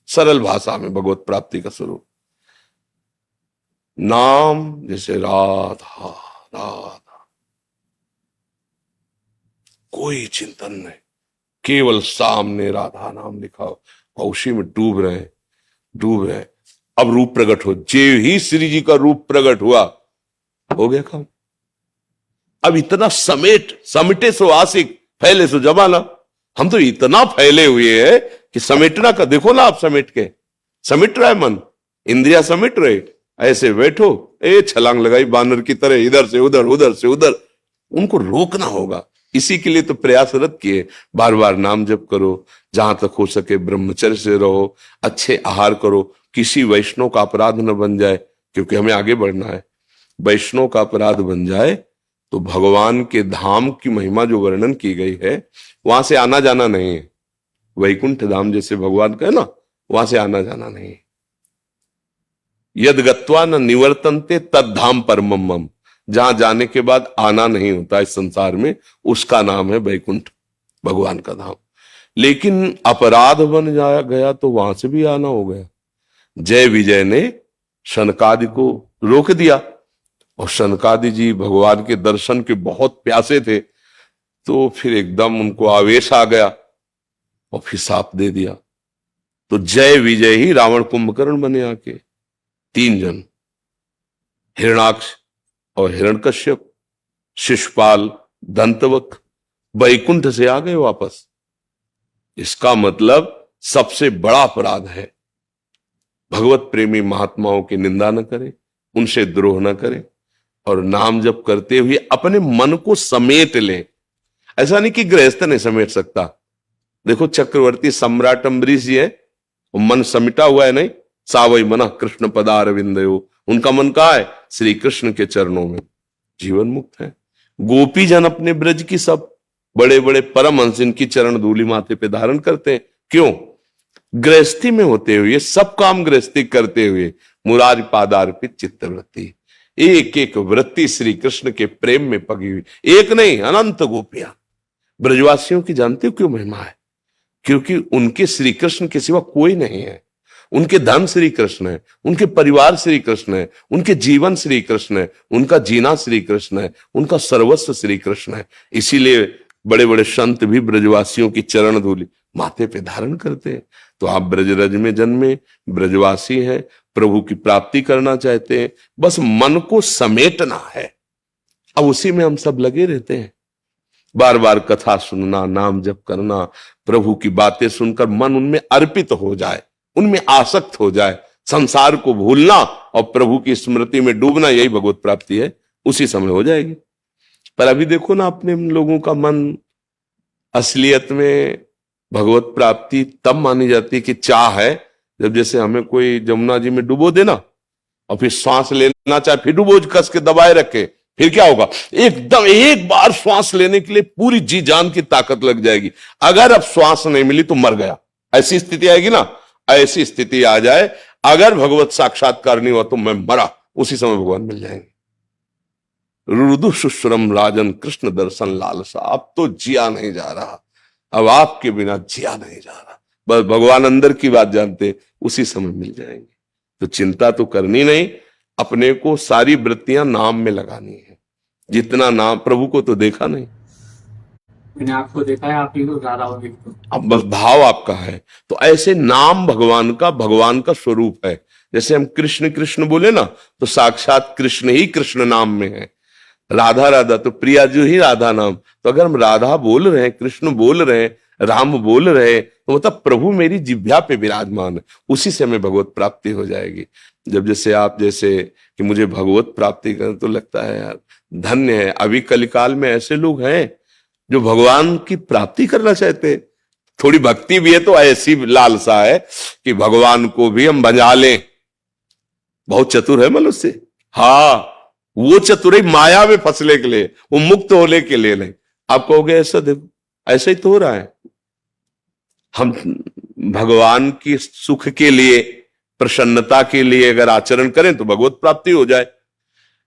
सरल भाषा में भगवत प्राप्ति का स्वरूप। नाम जैसे राधा राधा, कोई चिंतन नहीं, केवल सामने राधा नाम लिखा हो और उसी में डूब रहे। अब रूप प्रकट हो, जे ही श्री जी का रूप प्रकट हुआ, हो गया काम। अब इतना समेटे सो आशिक, फैले सो जमाना। हम तो इतना फैले हुए हैं कि समेटना का देखो ना, आप समेट रहा है मन, इंद्रिया समेट रहे, ऐसे बैठो, छलांग लगाई बानर की तरह, इधर से उधर उधर से उधर। उनको रोकना होगा, इसी के लिए तो प्रयासरत किए। बार बार नाम जप करो, जहां तक हो सके ब्रह्मचर्य से रहो, अच्छे आहार करो, किसी वैष्णव का अपराध न बन जाए, क्योंकि हमें आगे बढ़ना है। वैष्णव का अपराध बन जाए तो भगवान के धाम की महिमा जो वर्णन की गई है, वहां से आना जाना नहीं है। वैकुंठ धाम जैसे भगवान का है ना, वहां से आना जाना नहीं है। यद गत्वा न निवर्तन्ते तद धाम परमम मम, जहां जाने के बाद आना नहीं होता इस संसार में, उसका नाम है वैकुंठ, भगवान का धाम। लेकिन अपराध बन जाया गया तो वहां से भी आना हो गया। जय विजय ने शनकादि को रोक दिया, और शनकादि जी भगवान के दर्शन के बहुत प्यासे थे, तो फिर एकदम उनको आवेश आ गया और फिर साप दे दिया। तो जय विजय ही रावण कुंभकर्ण बने आके, 3 जन, हिरणाक्ष और हिरण्यकश्यप, शिशुपाल, दंतवक्र, वैकुंठ से आ गए वापस। इसका मतलब सबसे बड़ा अपराध है भगवत प्रेमी महात्माओं की निंदा न करे, उनसे द्रोह न करे, और नाम जप करते हुए अपने मन को समेट ले। ऐसा नहीं कि गृहस्थ नहीं समेट सकता। देखो, चक्रवर्ती सम्राट अम्बरीश जी है, मन समिटा हुआ है नहीं, सावई मना कृष्ण पदार विंदयो, उनका मन कहा है श्री कृष्ण के चरणों में, जीवन मुक्त है। गोपी जन अपने ब्रज की सब बड़े बड़े परमहंस इनकी चरण धूलि माथे पे धारण करते हैं। क्यों? गृहस्थी में होते हुए, सब काम गृहस्थी करते हुए, मुरारी पादार्पित चित्तवृत्ति, एक एक वृत्ति श्री कृष्ण के प्रेम में पगी हुई। एक नहीं, अनंत गोपियां। ब्रजवासियों की जानते हो क्यों महिमा है? क्योंकि उनके श्री कृष्ण के सिवा कोई नहीं है। उनके धन श्री कृष्ण है, उनके परिवार श्री कृष्ण है, उनके जीवन श्री कृष्ण है, उनका जीना श्री कृष्ण है, उनका सर्वस्व श्री कृष्ण है। इसीलिए बड़े बड़े संत भी ब्रजवासियों की चरण धूलि माथे पे धारण करते हैं। तो आप ब्रजरज में जन्मे, ब्रजवासी हैं, प्रभु की प्राप्ति करना चाहते हैं, बस मन को समेटना है। अब उसी में हम सब लगे रहते हैं, बार बार कथा सुनना, नाम जप करना, प्रभु की बातें सुनकर मन उनमें अर्पित हो जाए, उनमें आसक्त हो जाए, संसार को भूलना और प्रभु की स्मृति में डूबना, यही भगवत प्राप्ति है। उसी समय हो जाएगी। पर अभी देखो ना, अपने लोगों का मन असलियत में भगवत प्राप्ति तब मानी जाती है कि चाह है, जब जैसे हमें कोई जमुना जी में डुबो देना और फिर सांस लेना चाहे, फिर डुबो कस के दबाए रखे, फिर क्या होगा? एकदम एक बार श्वास लेने के लिए पूरी जी जान की ताकत लग जाएगी। अगर अब श्वास नहीं मिली तो मर गया, ऐसी स्थिति आएगी ना। ऐसी स्थिति आ जाए, अगर भगवत साक्षात्कार नहीं हुआ तो मैं मरा, उसी समय भगवान मिल जाएंगे। रुदु शुश्रम राजन कृष्ण दर्शन लालसा, अब तो जिया नहीं जा रहा, अब आपके बिना जिया नहीं जा रहा। बस भगवान अंदर की बात जानते, उसी समय मिल जाएंगे। तो चिंता तो करनी नहीं, अपने को सारी वृत्तियां नाम में लगानी है। जितना नाम, प्रभु को तो देखा नहीं, मैंने आपको देखा है, आप ही को गा रहा हो बिल्कुल। अब बस भाव आपका है। तो ऐसे नाम भगवान का स्वरूप है। जैसे हम कृष्ण कृष्ण बोले ना, तो साक्षात कृष्ण ही कृष्ण नाम में है। राधा राधा तो प्रिया जो ही राधा नाम। तो अगर हम राधा बोल रहे हैं, कृष्ण बोल रहे हैं, राम बोल रहे हैं, तो मतलब प्रभु मेरी जिह्वा पे विराजमान है। उसी से हमें भगवत प्राप्ति हो जाएगी। जब जैसे आप जैसे कि मुझे भगवत प्राप्ति करें, तो लगता है यार धन्य है। अभी कलिकाल में ऐसे लोग हैं जो भगवान की प्राप्ति करना चाहते हैं। थोड़ी भक्ति भी है तो ऐसी लालसा है कि भगवान को भी हम बजा लें। बहुत चतुर है मनुष्य। हाँ, वो चतुर माया में फंसने के लिए, वो मुक्त होने के लिए नहीं। आप कहोगे ऐसा देखो, ऐसा ही तो हो रहा है। हम भगवान की सुख के लिए, प्रसन्नता के लिए अगर आचरण करें तो भगवत प्राप्ति हो जाए।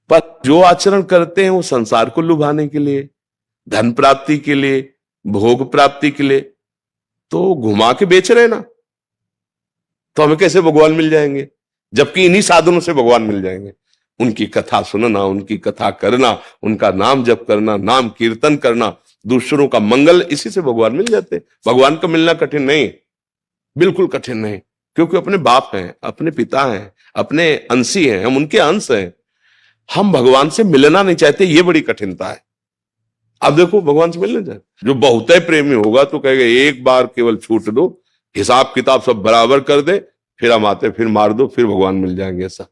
पर जो आचरण करते हैं वो संसार को लुभाने के लिए, धन प्राप्ति के लिए, भोग प्राप्ति के लिए, तो घुमा के बेच रहे ना, तो हमें कैसे भगवान मिल जाएंगे? जबकि इन्हीं साधनों से भगवान मिल जाएंगे। उनकी कथा सुनना, उनकी कथा करना, उनका नाम जप करना, नाम कीर्तन करना, दूसरों का मंगल, इसी से भगवान मिल जाते। भगवान का मिलना कठिन नहीं, बिल्कुल कठिन नहीं, क्योंकि अपने बाप हैं, अपने पिता हैं, अपने अंशी हैं, हम उनके अंश हैं। हम भगवान से मिलना नहीं चाहते, ये बड़ी कठिनता है। अब देखो, भगवान से मिलना चाहते, जो बहुत प्रेमी होगा तो कहेगा एक बार केवल छूट दो, हिसाब किताब सब बराबर कर दे, फिर हम आते, फिर मार दो, फिर भगवान मिल जाएंगे। ऐसा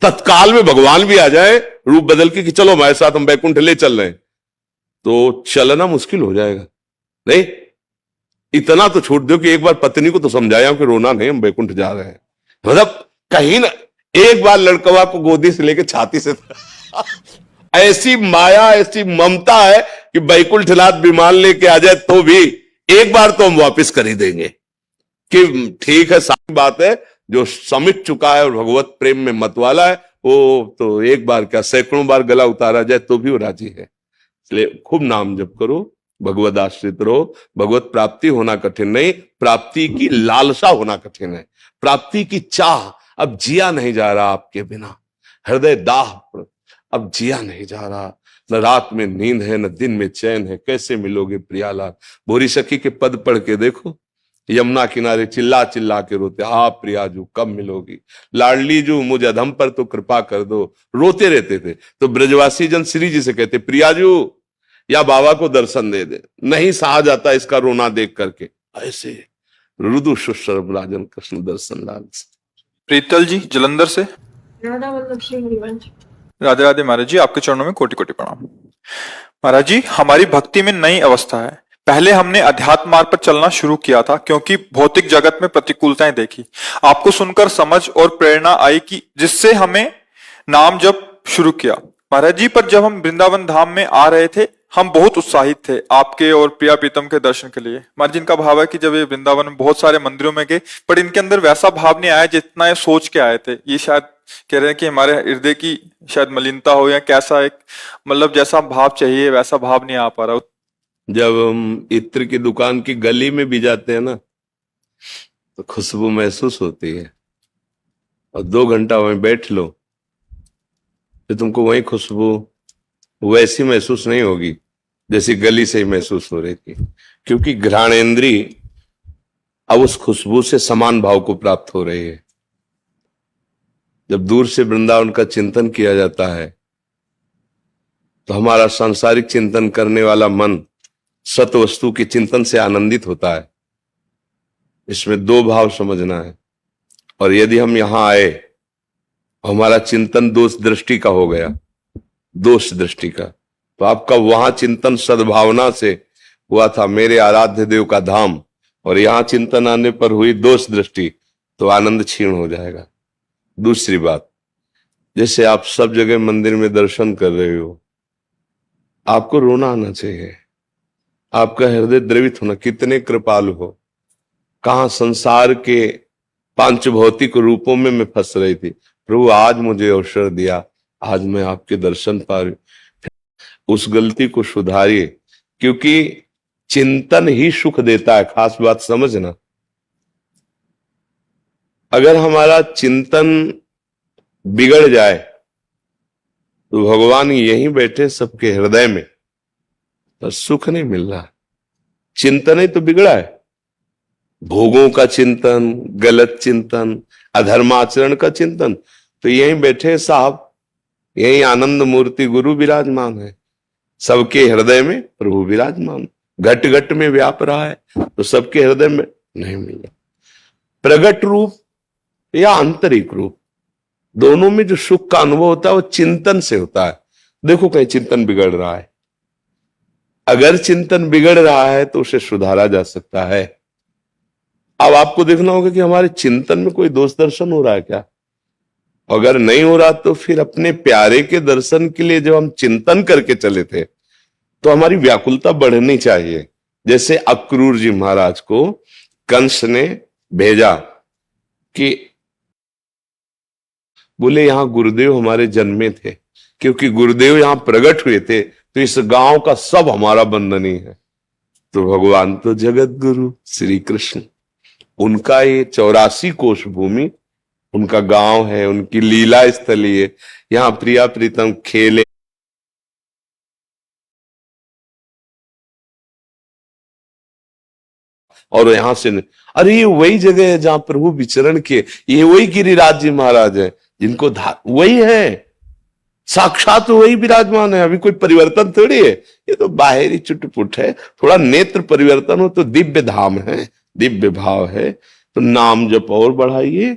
तत्काल में भगवान भी आ जाए रूप बदल के कि चलो हमारे साथ, हम बैकुंठ ले चल रहे हैं, तो चलना मुश्किल हो जाएगा। नहीं, इतना तो छूट दो कि एक बार पत्नी को तो समझाया कि रोना नहीं, हम बैकुंठ जा रहे हैं। मतलब कहीं ना एक बार लड़कवा को गोदी से लेके छाती से ऐसी माया, ऐसी ममता है कि बैकुंठनाथ विमान लेके आ जाए तो भी एक बार तो हम वापस कर ही देंगे कि ठीक है, सारी बात है। जो समिट चुका है और भगवत प्रेम में मतवाला है, वो तो एक बार क्या सैकड़ों बार गला उतारा जाए तो भी वो राजी है। इसलिए खूब नाम जप करो, भगवत आश्रित रहो। भगवत प्राप्ति होना कठिन नहीं, प्राप्ति की लालसा होना कठिन है। प्राप्ति की चाह, अब जिया नहीं जा रहा आपके बिना, हृदय दाह, अब जिया नहीं जा रहा। न रात में नींद है, न दिन में चैन है, कैसे मिलोगे प्रियालाल। भोरी सखी के पद पढ़ के देखो, यमुना किनारे चिल्ला चिल्ला के रोते, आप प्रियाजू कब मिलोगी, लाडली जू मुझ अधम पर तो कृपा कर दो, रोते रहते थे। तो ब्रजवासी जन श्री जी से कहते, प्रियाजू या बाबा को दर्शन दे दे, नहीं सहा जाता इसका रोना देख करके। ऐसे रुदु सुशर्म राजन कृष्ण दर्शन लाल। प्रीतल जी जलंधर से। राधा वल्लभ श्री हरिवंश। राधे राधे महाराज जी, आपके चरणों में कोटि कोटि प्रणाम। महाराज जी, हमारी भक्ति में नई अवस्था है। पहले हमने अध्यात्म मार्ग पर चलना शुरू किया था क्योंकि भौतिक जगत में प्रतिकूलताएं देखी। आपको सुनकर समझ और प्रेरणा आई कि जिससे हमें नाम जप शुरू किया। महाराज जी, पर जब हम वृंदावन धाम में आ रहे थे, हम बहुत उत्साहित थे आपके और प्रिया प्रीतम के दर्शन के लिए। महाराज जी, इनका भाव है कि जब ये वृंदावन में बहुत सारे मंदिरों में गए, पर इनके अंदर वैसा भाव नहीं आया जितना ये सोच के आए थे। ये शायद कह रहे हैं कि हमारे हृदय की शायद मलिनता हो या कैसा, एक मतलब जैसा भाव चाहिए वैसा भाव नहीं आ पा रहा। जब हम इत्र की दुकान की गली में भी जाते हैं ना, तो खुशबू महसूस होती है, और 2 घंटा वहीं बैठ लो तो तुमको वही खुशबू वैसी महसूस नहीं होगी जैसी गली से ही महसूस हो रही थी, क्योंकि घ्राणेंद्री अब उस खुशबू से समान भाव को प्राप्त हो रही है। जब दूर से वृंदावन का चिंतन किया जाता है तो हमारा सांसारिक चिंतन करने वाला मन सत वस्तु के चिंतन से आनंदित होता है। इसमें 2 भाव समझना है। और यदि हम यहां आए, हमारा चिंतन दोष दृष्टि का हो गया, दोष दृष्टि का, तो आपका वहां चिंतन सद्भावना से हुआ था, मेरे आराध्य देव का धाम, और यहां चिंतन आने पर हुई दोष दृष्टि, तो आनंद क्षीण हो जाएगा। दूसरी बात, जैसे आप सब जगह मंदिर में दर्शन कर रहे हो, आपको रोना आना चाहिए, आपका हृदय द्रवित होना। कितने कृपालु हो, कहां संसार के 5 भौतिक रूपों में मैं फंस रही थी, प्रभु आज मुझे अवसर दिया, आज मैं आपके दर्शन पा रही हूं। उस गलती को सुधारिए, क्योंकि चिंतन ही सुख देता है। खास बात समझना, अगर हमारा चिंतन बिगड़ जाए तो भगवान यहीं बैठे सबके हृदय में, तो सुख नहीं मिल रहा। चिंतन ही तो बिगड़ा है, भोगों का चिंतन, गलत चिंतन, अधर्माचरण का चिंतन। तो यहीं बैठे साहब, यहीं आनंद मूर्ति गुरु विराजमान है, सबके हृदय में प्रभु विराजमान, घट घट में व्याप रहा है, तो सबके हृदय में नहीं मिला। प्रगट रूप या आंतरिक रूप, दोनों में जो सुख का अनुभव होता है वो चिंतन से होता है। देखो कहीं चिंतन बिगड़ रहा है, अगर चिंतन बिगड़ रहा है तो उसे सुधारा जा सकता है। अब आपको देखना होगा कि हमारे चिंतन में कोई दोष दर्शन हो रहा है क्या। अगर नहीं हो रहा तो फिर अपने प्यारे के दर्शन के लिए जब हम चिंतन करके चले थे तो हमारी व्याकुलता बढ़नी चाहिए। जैसे अक्रूर जी महाराज को कंस ने भेजा कि बोले यहां गुरुदेव हमारे जन्मे थे, क्योंकि गुरुदेव यहां प्रकट हुए थे तो इस गांव का सब हमारा बंधनी है। तो भगवान तो जगत गुरु श्री कृष्ण, उनका ये 84 कोष भूमि उनका गांव है, उनकी लीला स्थली है, यहाँ प्रिया प्रीतम खेले और यहां से अरे ये वही जगह है जहां प्रभु विचरण किए, ये वही गिरिराज जी महाराज है जिनको वही है, साक्षात वही विराजमान है। अभी कोई परिवर्तन थोड़ी है, ये तो बाहरी चुटपुट है। थोड़ा नेत्र परिवर्तन हो तो दिव्य धाम है, दिव्य भाव है। तो नाम जप और बढ़ाइए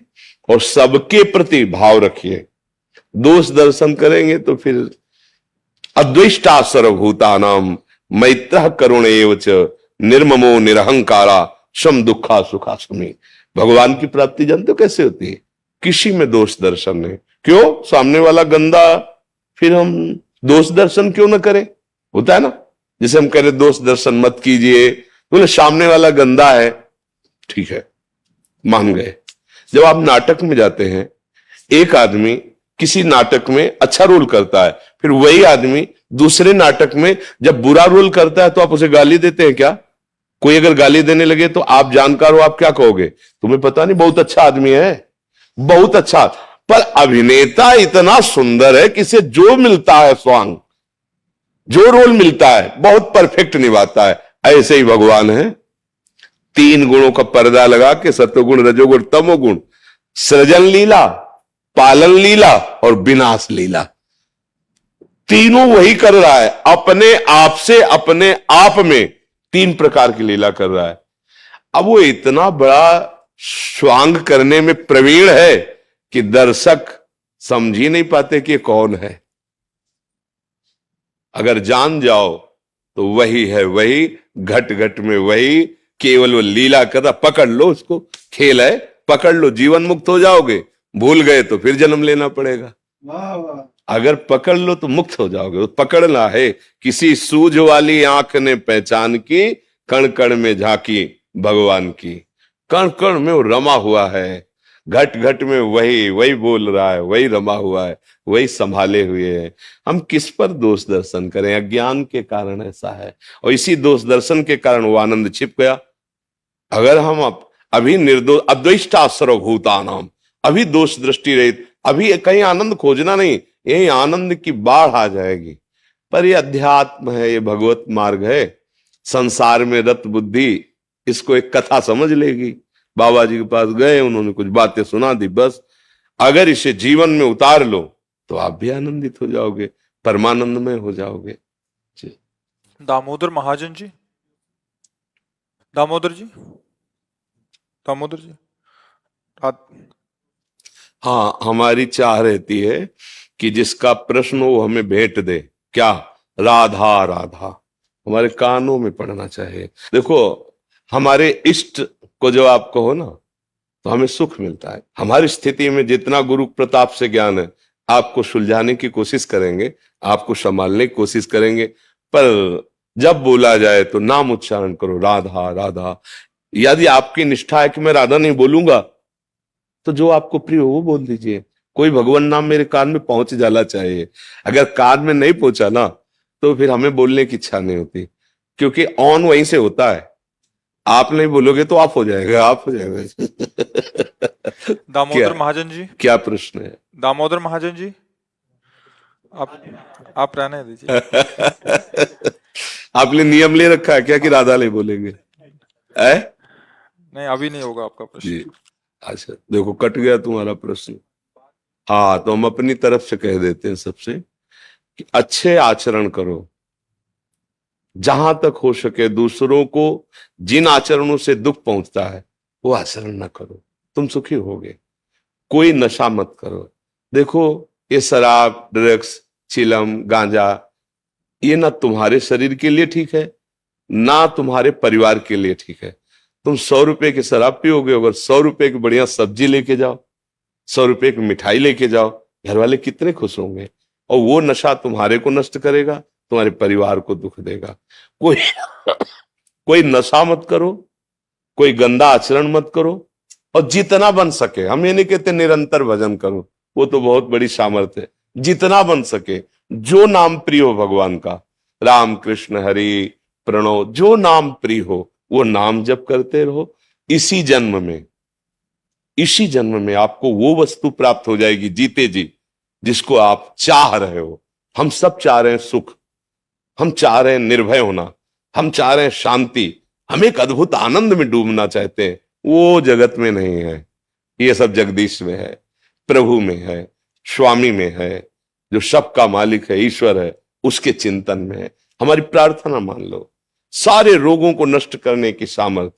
और सबके प्रति भाव रखिए। दोष दर्शन करेंगे तो फिर अद्वेष्टा सर्वभूतानाम मैत्र करुण एवच निर्ममो निरहंकारा सम दुखा सुखा समी। भगवान की प्राप्ति जानते हो कैसे होती है? किसी में दोष दर्शन नहीं। क्यों? सामने वाला गंदा, फिर हम दोष दर्शन क्यों ना करें? होता है ना, जैसे हम कह रहे दोष दर्शन मत कीजिए, बोले सामने वाला गंदा है, ठीक है मान गए। जब आप नाटक में जाते हैं, एक आदमी किसी नाटक में अच्छा रोल करता है, फिर वही आदमी दूसरे नाटक में जब बुरा रोल करता है तो आप उसे गाली देते हैं क्या? कोई अगर गाली देने लगे तो आप जानकार हो, आप क्या कहोगे? तुम्हें पता नहीं बहुत अच्छा आदमी है, बहुत अच्छा, पर अभिनेता इतना सुंदर है कि इसे जो मिलता है स्वांग, जो रोल मिलता है बहुत परफेक्ट निभाता है। ऐसे ही भगवान है, 3 गुणों का पर्दा लगा के सत्वगुण रजोगुण तमोगुण, सृजन लीला, पालन लीला और विनाश लीला, तीनों वही कर रहा है। अपने आप से अपने आप में 3 प्रकार की लीला कर रहा है। अब वो इतना बड़ा स्वांग करने में प्रवीण है कि दर्शक समझ ही नहीं पाते कि कौन है। अगर जान जाओ तो वही है, वही घट घट में वही, केवल वो लीला कर रहा। पकड़ लो उसको, खेल है, पकड़ लो, जीवन मुक्त हो जाओगे। भूल गए तो फिर जन्म लेना पड़ेगा। अगर पकड़ लो तो मुक्त हो जाओगे। पकड़ना है, किसी सूझ वाली आंख ने पहचान की, कण कण में झांकी भगवान की। कण कण में वो रमा हुआ है, घट घट में वही वही बोल रहा है, वही रमा हुआ है, वही संभाले हुए है। हम किस पर दोष दर्शन करें? अज्ञान के कारण ऐसा है, और इसी दोष दर्शन के कारण वो आनंद छिप गया। अगर हम अभी निर्दोष अद्वेष्टा सर्वभूतानाम, अभी दोष दृष्टि रहित, अभी कहीं आनंद खोजना नहीं, यही आनंद की बाढ़ आ जाएगी। पर ये अध्यात्म है, ये भगवत मार्ग है। संसार में रत बुद्धि इसको एक कथा समझ लेगी। बाबा जी के पास गए, उन्होंने कुछ बातें सुना दी, बस। अगर इसे जीवन में उतार लो तो आप भी आनंदित हो जाओगे, परमानंद में हो जाओगे। दामोदर महाजन जी, दामोदर जी, दामोदर जी। हाँ, हमारी चाह रहती है कि जिसका प्रश्न हो वो हमें भेंट दे। क्या? राधा राधा हमारे कानों में पड़ना चाहिए। देखो, हमारे इष्ट को जब आप कहो ना तो हमें सुख मिलता है। हमारी स्थिति में जितना गुरु प्रताप से ज्ञान है, आपको सुलझाने की कोशिश करेंगे, आपको संभालने की कोशिश करेंगे, पर जब बोला जाए तो नाम उच्चारण करो, राधा राधा। यदि आपकी निष्ठा है कि मैं राधा नहीं बोलूंगा, तो जो आपको प्रिय हो वो बोल दीजिए। कोई भगवान नाम मेरे कान में पहुंच जाना चाहिए। अगर कान में नहीं पहुंचा ना तो फिर हमें बोलने की इच्छा नहीं होती, क्योंकि ऑन वहीं से होता है। आप नहीं बोलोगे तो आप हो जाएगा, आप हो जाएगा। दामोदर महाजन जी, क्या प्रश्न है? दामोदर महाजन जी, आप रहने दीजिए। आपने नियम ले रखा है क्या कि राधा नहीं बोलेंगे? नहीं, अभी नहीं होगा आपका प्रश्न जी। अच्छा, देखो कट गया तुम्हारा प्रश्न। हाँ, तो हम अपनी तरफ से कह देते हैं सबसे कि अच्छे आचरण करो, जहां तक हो सके। दूसरों को जिन आचरणों से दुख पहुंचता है वो आचरण ना करो, तुम सुखी होगे। कोई नशा मत करो। देखो, ये शराब ड्रग्स चिलम, गांजा, ये ना तुम्हारे शरीर के लिए ठीक है, ना तुम्हारे परिवार के लिए ठीक है। तुम 100 रुपए की शराब पियोगे, अगर 100 रुपए की बढ़िया सब्जी लेके जाओ, 100 रुपए की मिठाई लेके जाओ, घर वाले कितने खुश होंगे। और वो नशा तुम्हारे को नष्ट करेगा, तुम्हारे परिवार को दुख देगा। कोई कोई नशा मत करो, कोई गंदा आचरण मत करो, और जितना बन सके, हम ये नहीं कहते निरंतर भजन करो, वो तो बहुत बड़ी सामर्थ्य है। जितना बन सके, जो नाम प्रिय हो भगवान का, राम कृष्ण हरि प्रणव, जो नाम प्रिय हो वो नाम जप करते रहो। इसी जन्म में आपको वो वस्तु प्राप्त हो जाएगी जीते जी, जिसको आप चाह रहे हो। हम सब चाह रहे हैं सुख, हम चाह रहे हैं निर्भय होना, हम चाह रहे हैं शांति, हम एक अद्भुत आनंद में डूबना चाहते हैं। वो जगत में नहीं है, ये सब जगदीश में है, प्रभु में है, स्वामी में है, जो सबका मालिक है, ईश्वर है, उसके चिंतन में है। हमारी प्रार्थना मान लो, सारे रोगों को नष्ट करने की सामर्थ,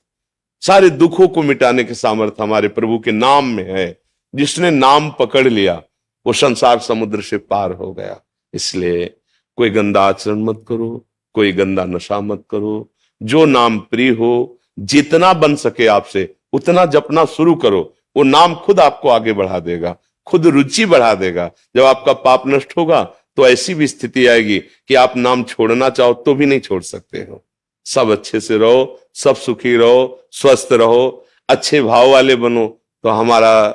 सारे दुखों को मिटाने की सामर्थ हमारे प्रभु के नाम में है। जिसने नाम पकड़ लिया वो संसार समुद्र से पार हो गया। इसलिए कोई गंदा आचरण मत करो, कोई गंदा नशा मत करो, जो नाम प्रिय हो, जितना बन सके आपसे उतना जपना शुरू करो। वो नाम खुद आपको आगे बढ़ा देगा, खुद रुचि बढ़ा देगा। जब आपका पाप नष्ट होगा तो ऐसी भी स्थिति आएगी कि आप नाम छोड़ना चाहो तो भी नहीं छोड़ सकते हो। सब अच्छे से रहो, सब सुखी रहो, स्वस्थ रहो, अच्छे भाव वाले बनो, तो हमारा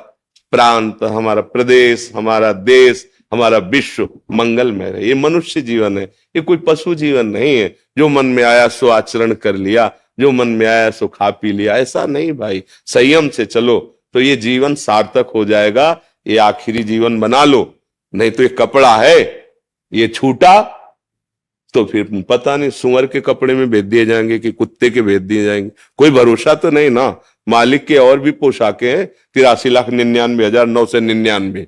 प्रांत, हमारा प्रदेश, हमारा देश, हमारा विश्व मंगलमय रहे। ये मनुष्य जीवन है, ये कोई पशु जीवन नहीं है। जो मन में आया सो आचरण कर लिया, जो मन में आया सो खा पी लिया, ऐसा नहीं भाई। संयम से चलो तो ये जीवन सार्थक हो जाएगा। ये आखिरी जीवन बना लो, नहीं तो ये कपड़ा है, ये छूटा तो फिर पता नहीं सुअर के कपड़े में भेज दिए जाएंगे कि कुत्ते के भेज दिए जाएंगे, कोई भरोसा तो नहीं ना। मालिक के और भी पोशाकें हैं, 83,99,999,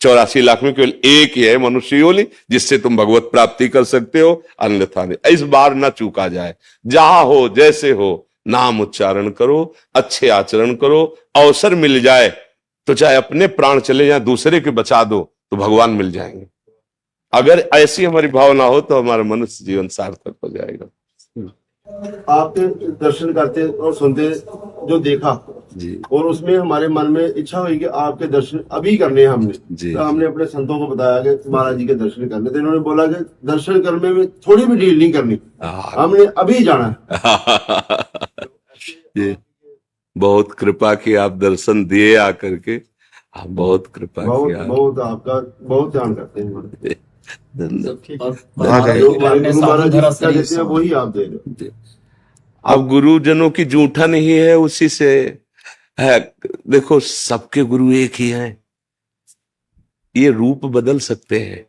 84 लाख में केवल एक ही है मनुष्य योनि जिससे तुम भगवत प्राप्ति कर सकते हो, अन्यथा नहीं। इस बार ना चूका जाए। जहां हो जैसे हो नाम उच्चारण करो, अच्छे आचरण करो। अवसर मिल जाए तो चाहे अपने प्राण चले जाए, दूसरे के बचा दो तो भगवान मिल जाएंगे। अगर ऐसी हमारी भावना हो तो हमारा मनुष्य जीवन सार्थक हो जाएगा। आपके दर्शन करते और सुनते जो देखा जी, और उसमें हमारे मन में इच्छा हुई कि आपके दर्शन अभी करने हैं हमने। जी, तो हमने अपने संतों को बताया कि महाराज जी के दर्शन करने, तो इन्होंने बोला कि दर्शन करने में थोड़ी भी डील नहीं करनी, हमने अभी जाना है। जी, बहुत कृपा की, आप दर्शन दिए आकर के, आप बहुत कृपा किया। बहुत आपका बहुत ध्यान करते हैं। धन्यवाद। और हमारे गुरु महाराज जी क्या देते हैं वही आप दे रहे हो। अब गुरुजनों की जूठन ही है, उसी से है। देखो सबके गुरु एक ही हैं, ये रूप बदल सकते हैं,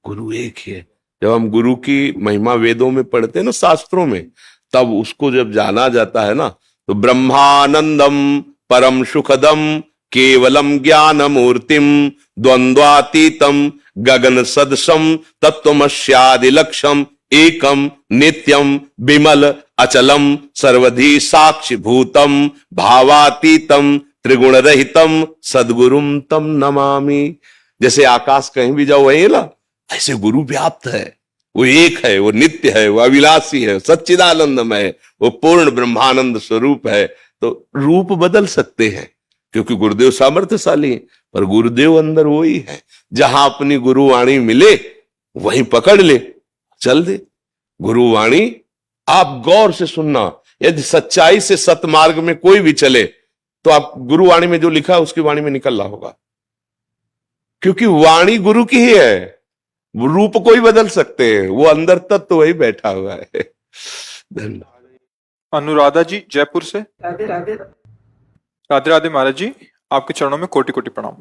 गुरु एक ही है। जब हम गुरु की महिमा वेदों में पढ़ते हैं ना, शास्त्रों में, तब उसको जब जाना जाता है ना, तो ब्रह्मानंदम परम सुखदम केवलम ज्ञान मूर्तिम द्वंद्वातीतम गगन सदसम तत्वमस्यादि लक्ष्यम एकम नित्यम विमल अचलम सर्वधी साक्षी भूतम भावातीतम त्रिगुण रहितम सद्गुरुम तम नमामि। जैसे आकाश कहीं भी जाओ वही ना, ऐसे गुरु व्याप्त है, वो एक है, वो नित्य है, वो अविनाशी है, सच्चिदानंदमय है, वो पूर्ण ब्रह्मानंद स्वरूप है। तो रूप बदल सकते हैं क्योंकि गुरुदेव सामर्थ्यशाली है, पर गुरुदेव अंदर वही है। जहां अपनी गुरुवाणी मिले वहीं पकड़ ले, चल दे। गुरुवाणी आप गौर से सुनना, यदि सच्चाई से सतमार्ग में कोई भी चले तो आप गुरुवाणी में जो लिखा है उसकी वाणी में निकल रहा होगा, क्योंकि वाणी गुरु की ही है। रूप कोई बदल सकते हैं, वो अंदर तत्व वही बैठा हुआ है। धन्यवाद। अनुराधा जी जयपुर से। राधे राधे। राधे राधे महाराज जी, आपके चरणों में कोटि कोटि प्रणाम।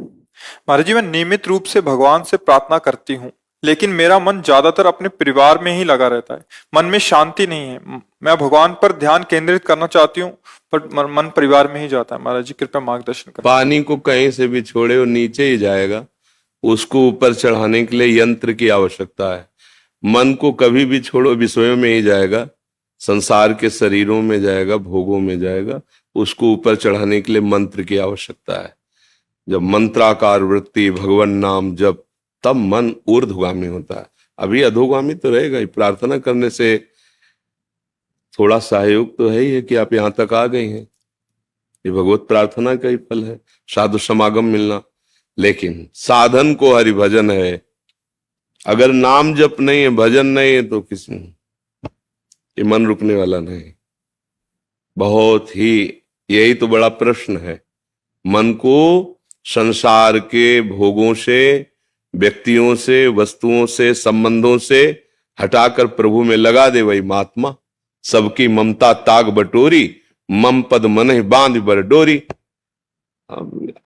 महाराज जी, मैं नियमित रूप से भगवान से प्रार्थना करती हूँ, लेकिन मेरा मन ज्यादातर अपने परिवार में ही लगा रहता है। मन में शांति नहीं है। मैं भगवान पर ध्यान केंद्रित करना चाहती हूँ पर मन परिवार में ही जाता है। महाराज जी कृपया मार्गदर्शन करें। पानी को कहीं से भी छोड़े वो नीचे ही जाएगा, उसको ऊपर चढ़ाने के लिए यंत्र की आवश्यकता है। मन को कभी भी छोड़ो विषयों में ही जाएगा, संसार के शरीरों में जाएगा, भोगों में जाएगा। उसको ऊपर चढ़ाने के लिए मंत्र की आवश्यकता है। जब मंत्राकार वृत्ति, भगवान नाम जब तब मन ऊर्ध्वगामी होता है। अभी अधोगामी तो रहेगा ही। प्रार्थना करने से थोड़ा सहयोग तो है ही है कि आप यहां तक आ गई हैं, ये भगवत प्रार्थना का ही फल है, साधु समागम मिलना। लेकिन साधन को हरिभजन है। अगर नाम जप नहीं है, भजन नहीं है, तो किसी ये मन रुकने वाला नहीं। बहुत ही, यही तो बड़ा प्रश्न है। मन को संसार के भोगों से, व्यक्तियों से, वस्तुओं से, संबंधों से हटाकर प्रभु में लगा दे वही महात्मा। सबकी ममता ताग बटोरी, मम पद मन बांध बर डोरी। अब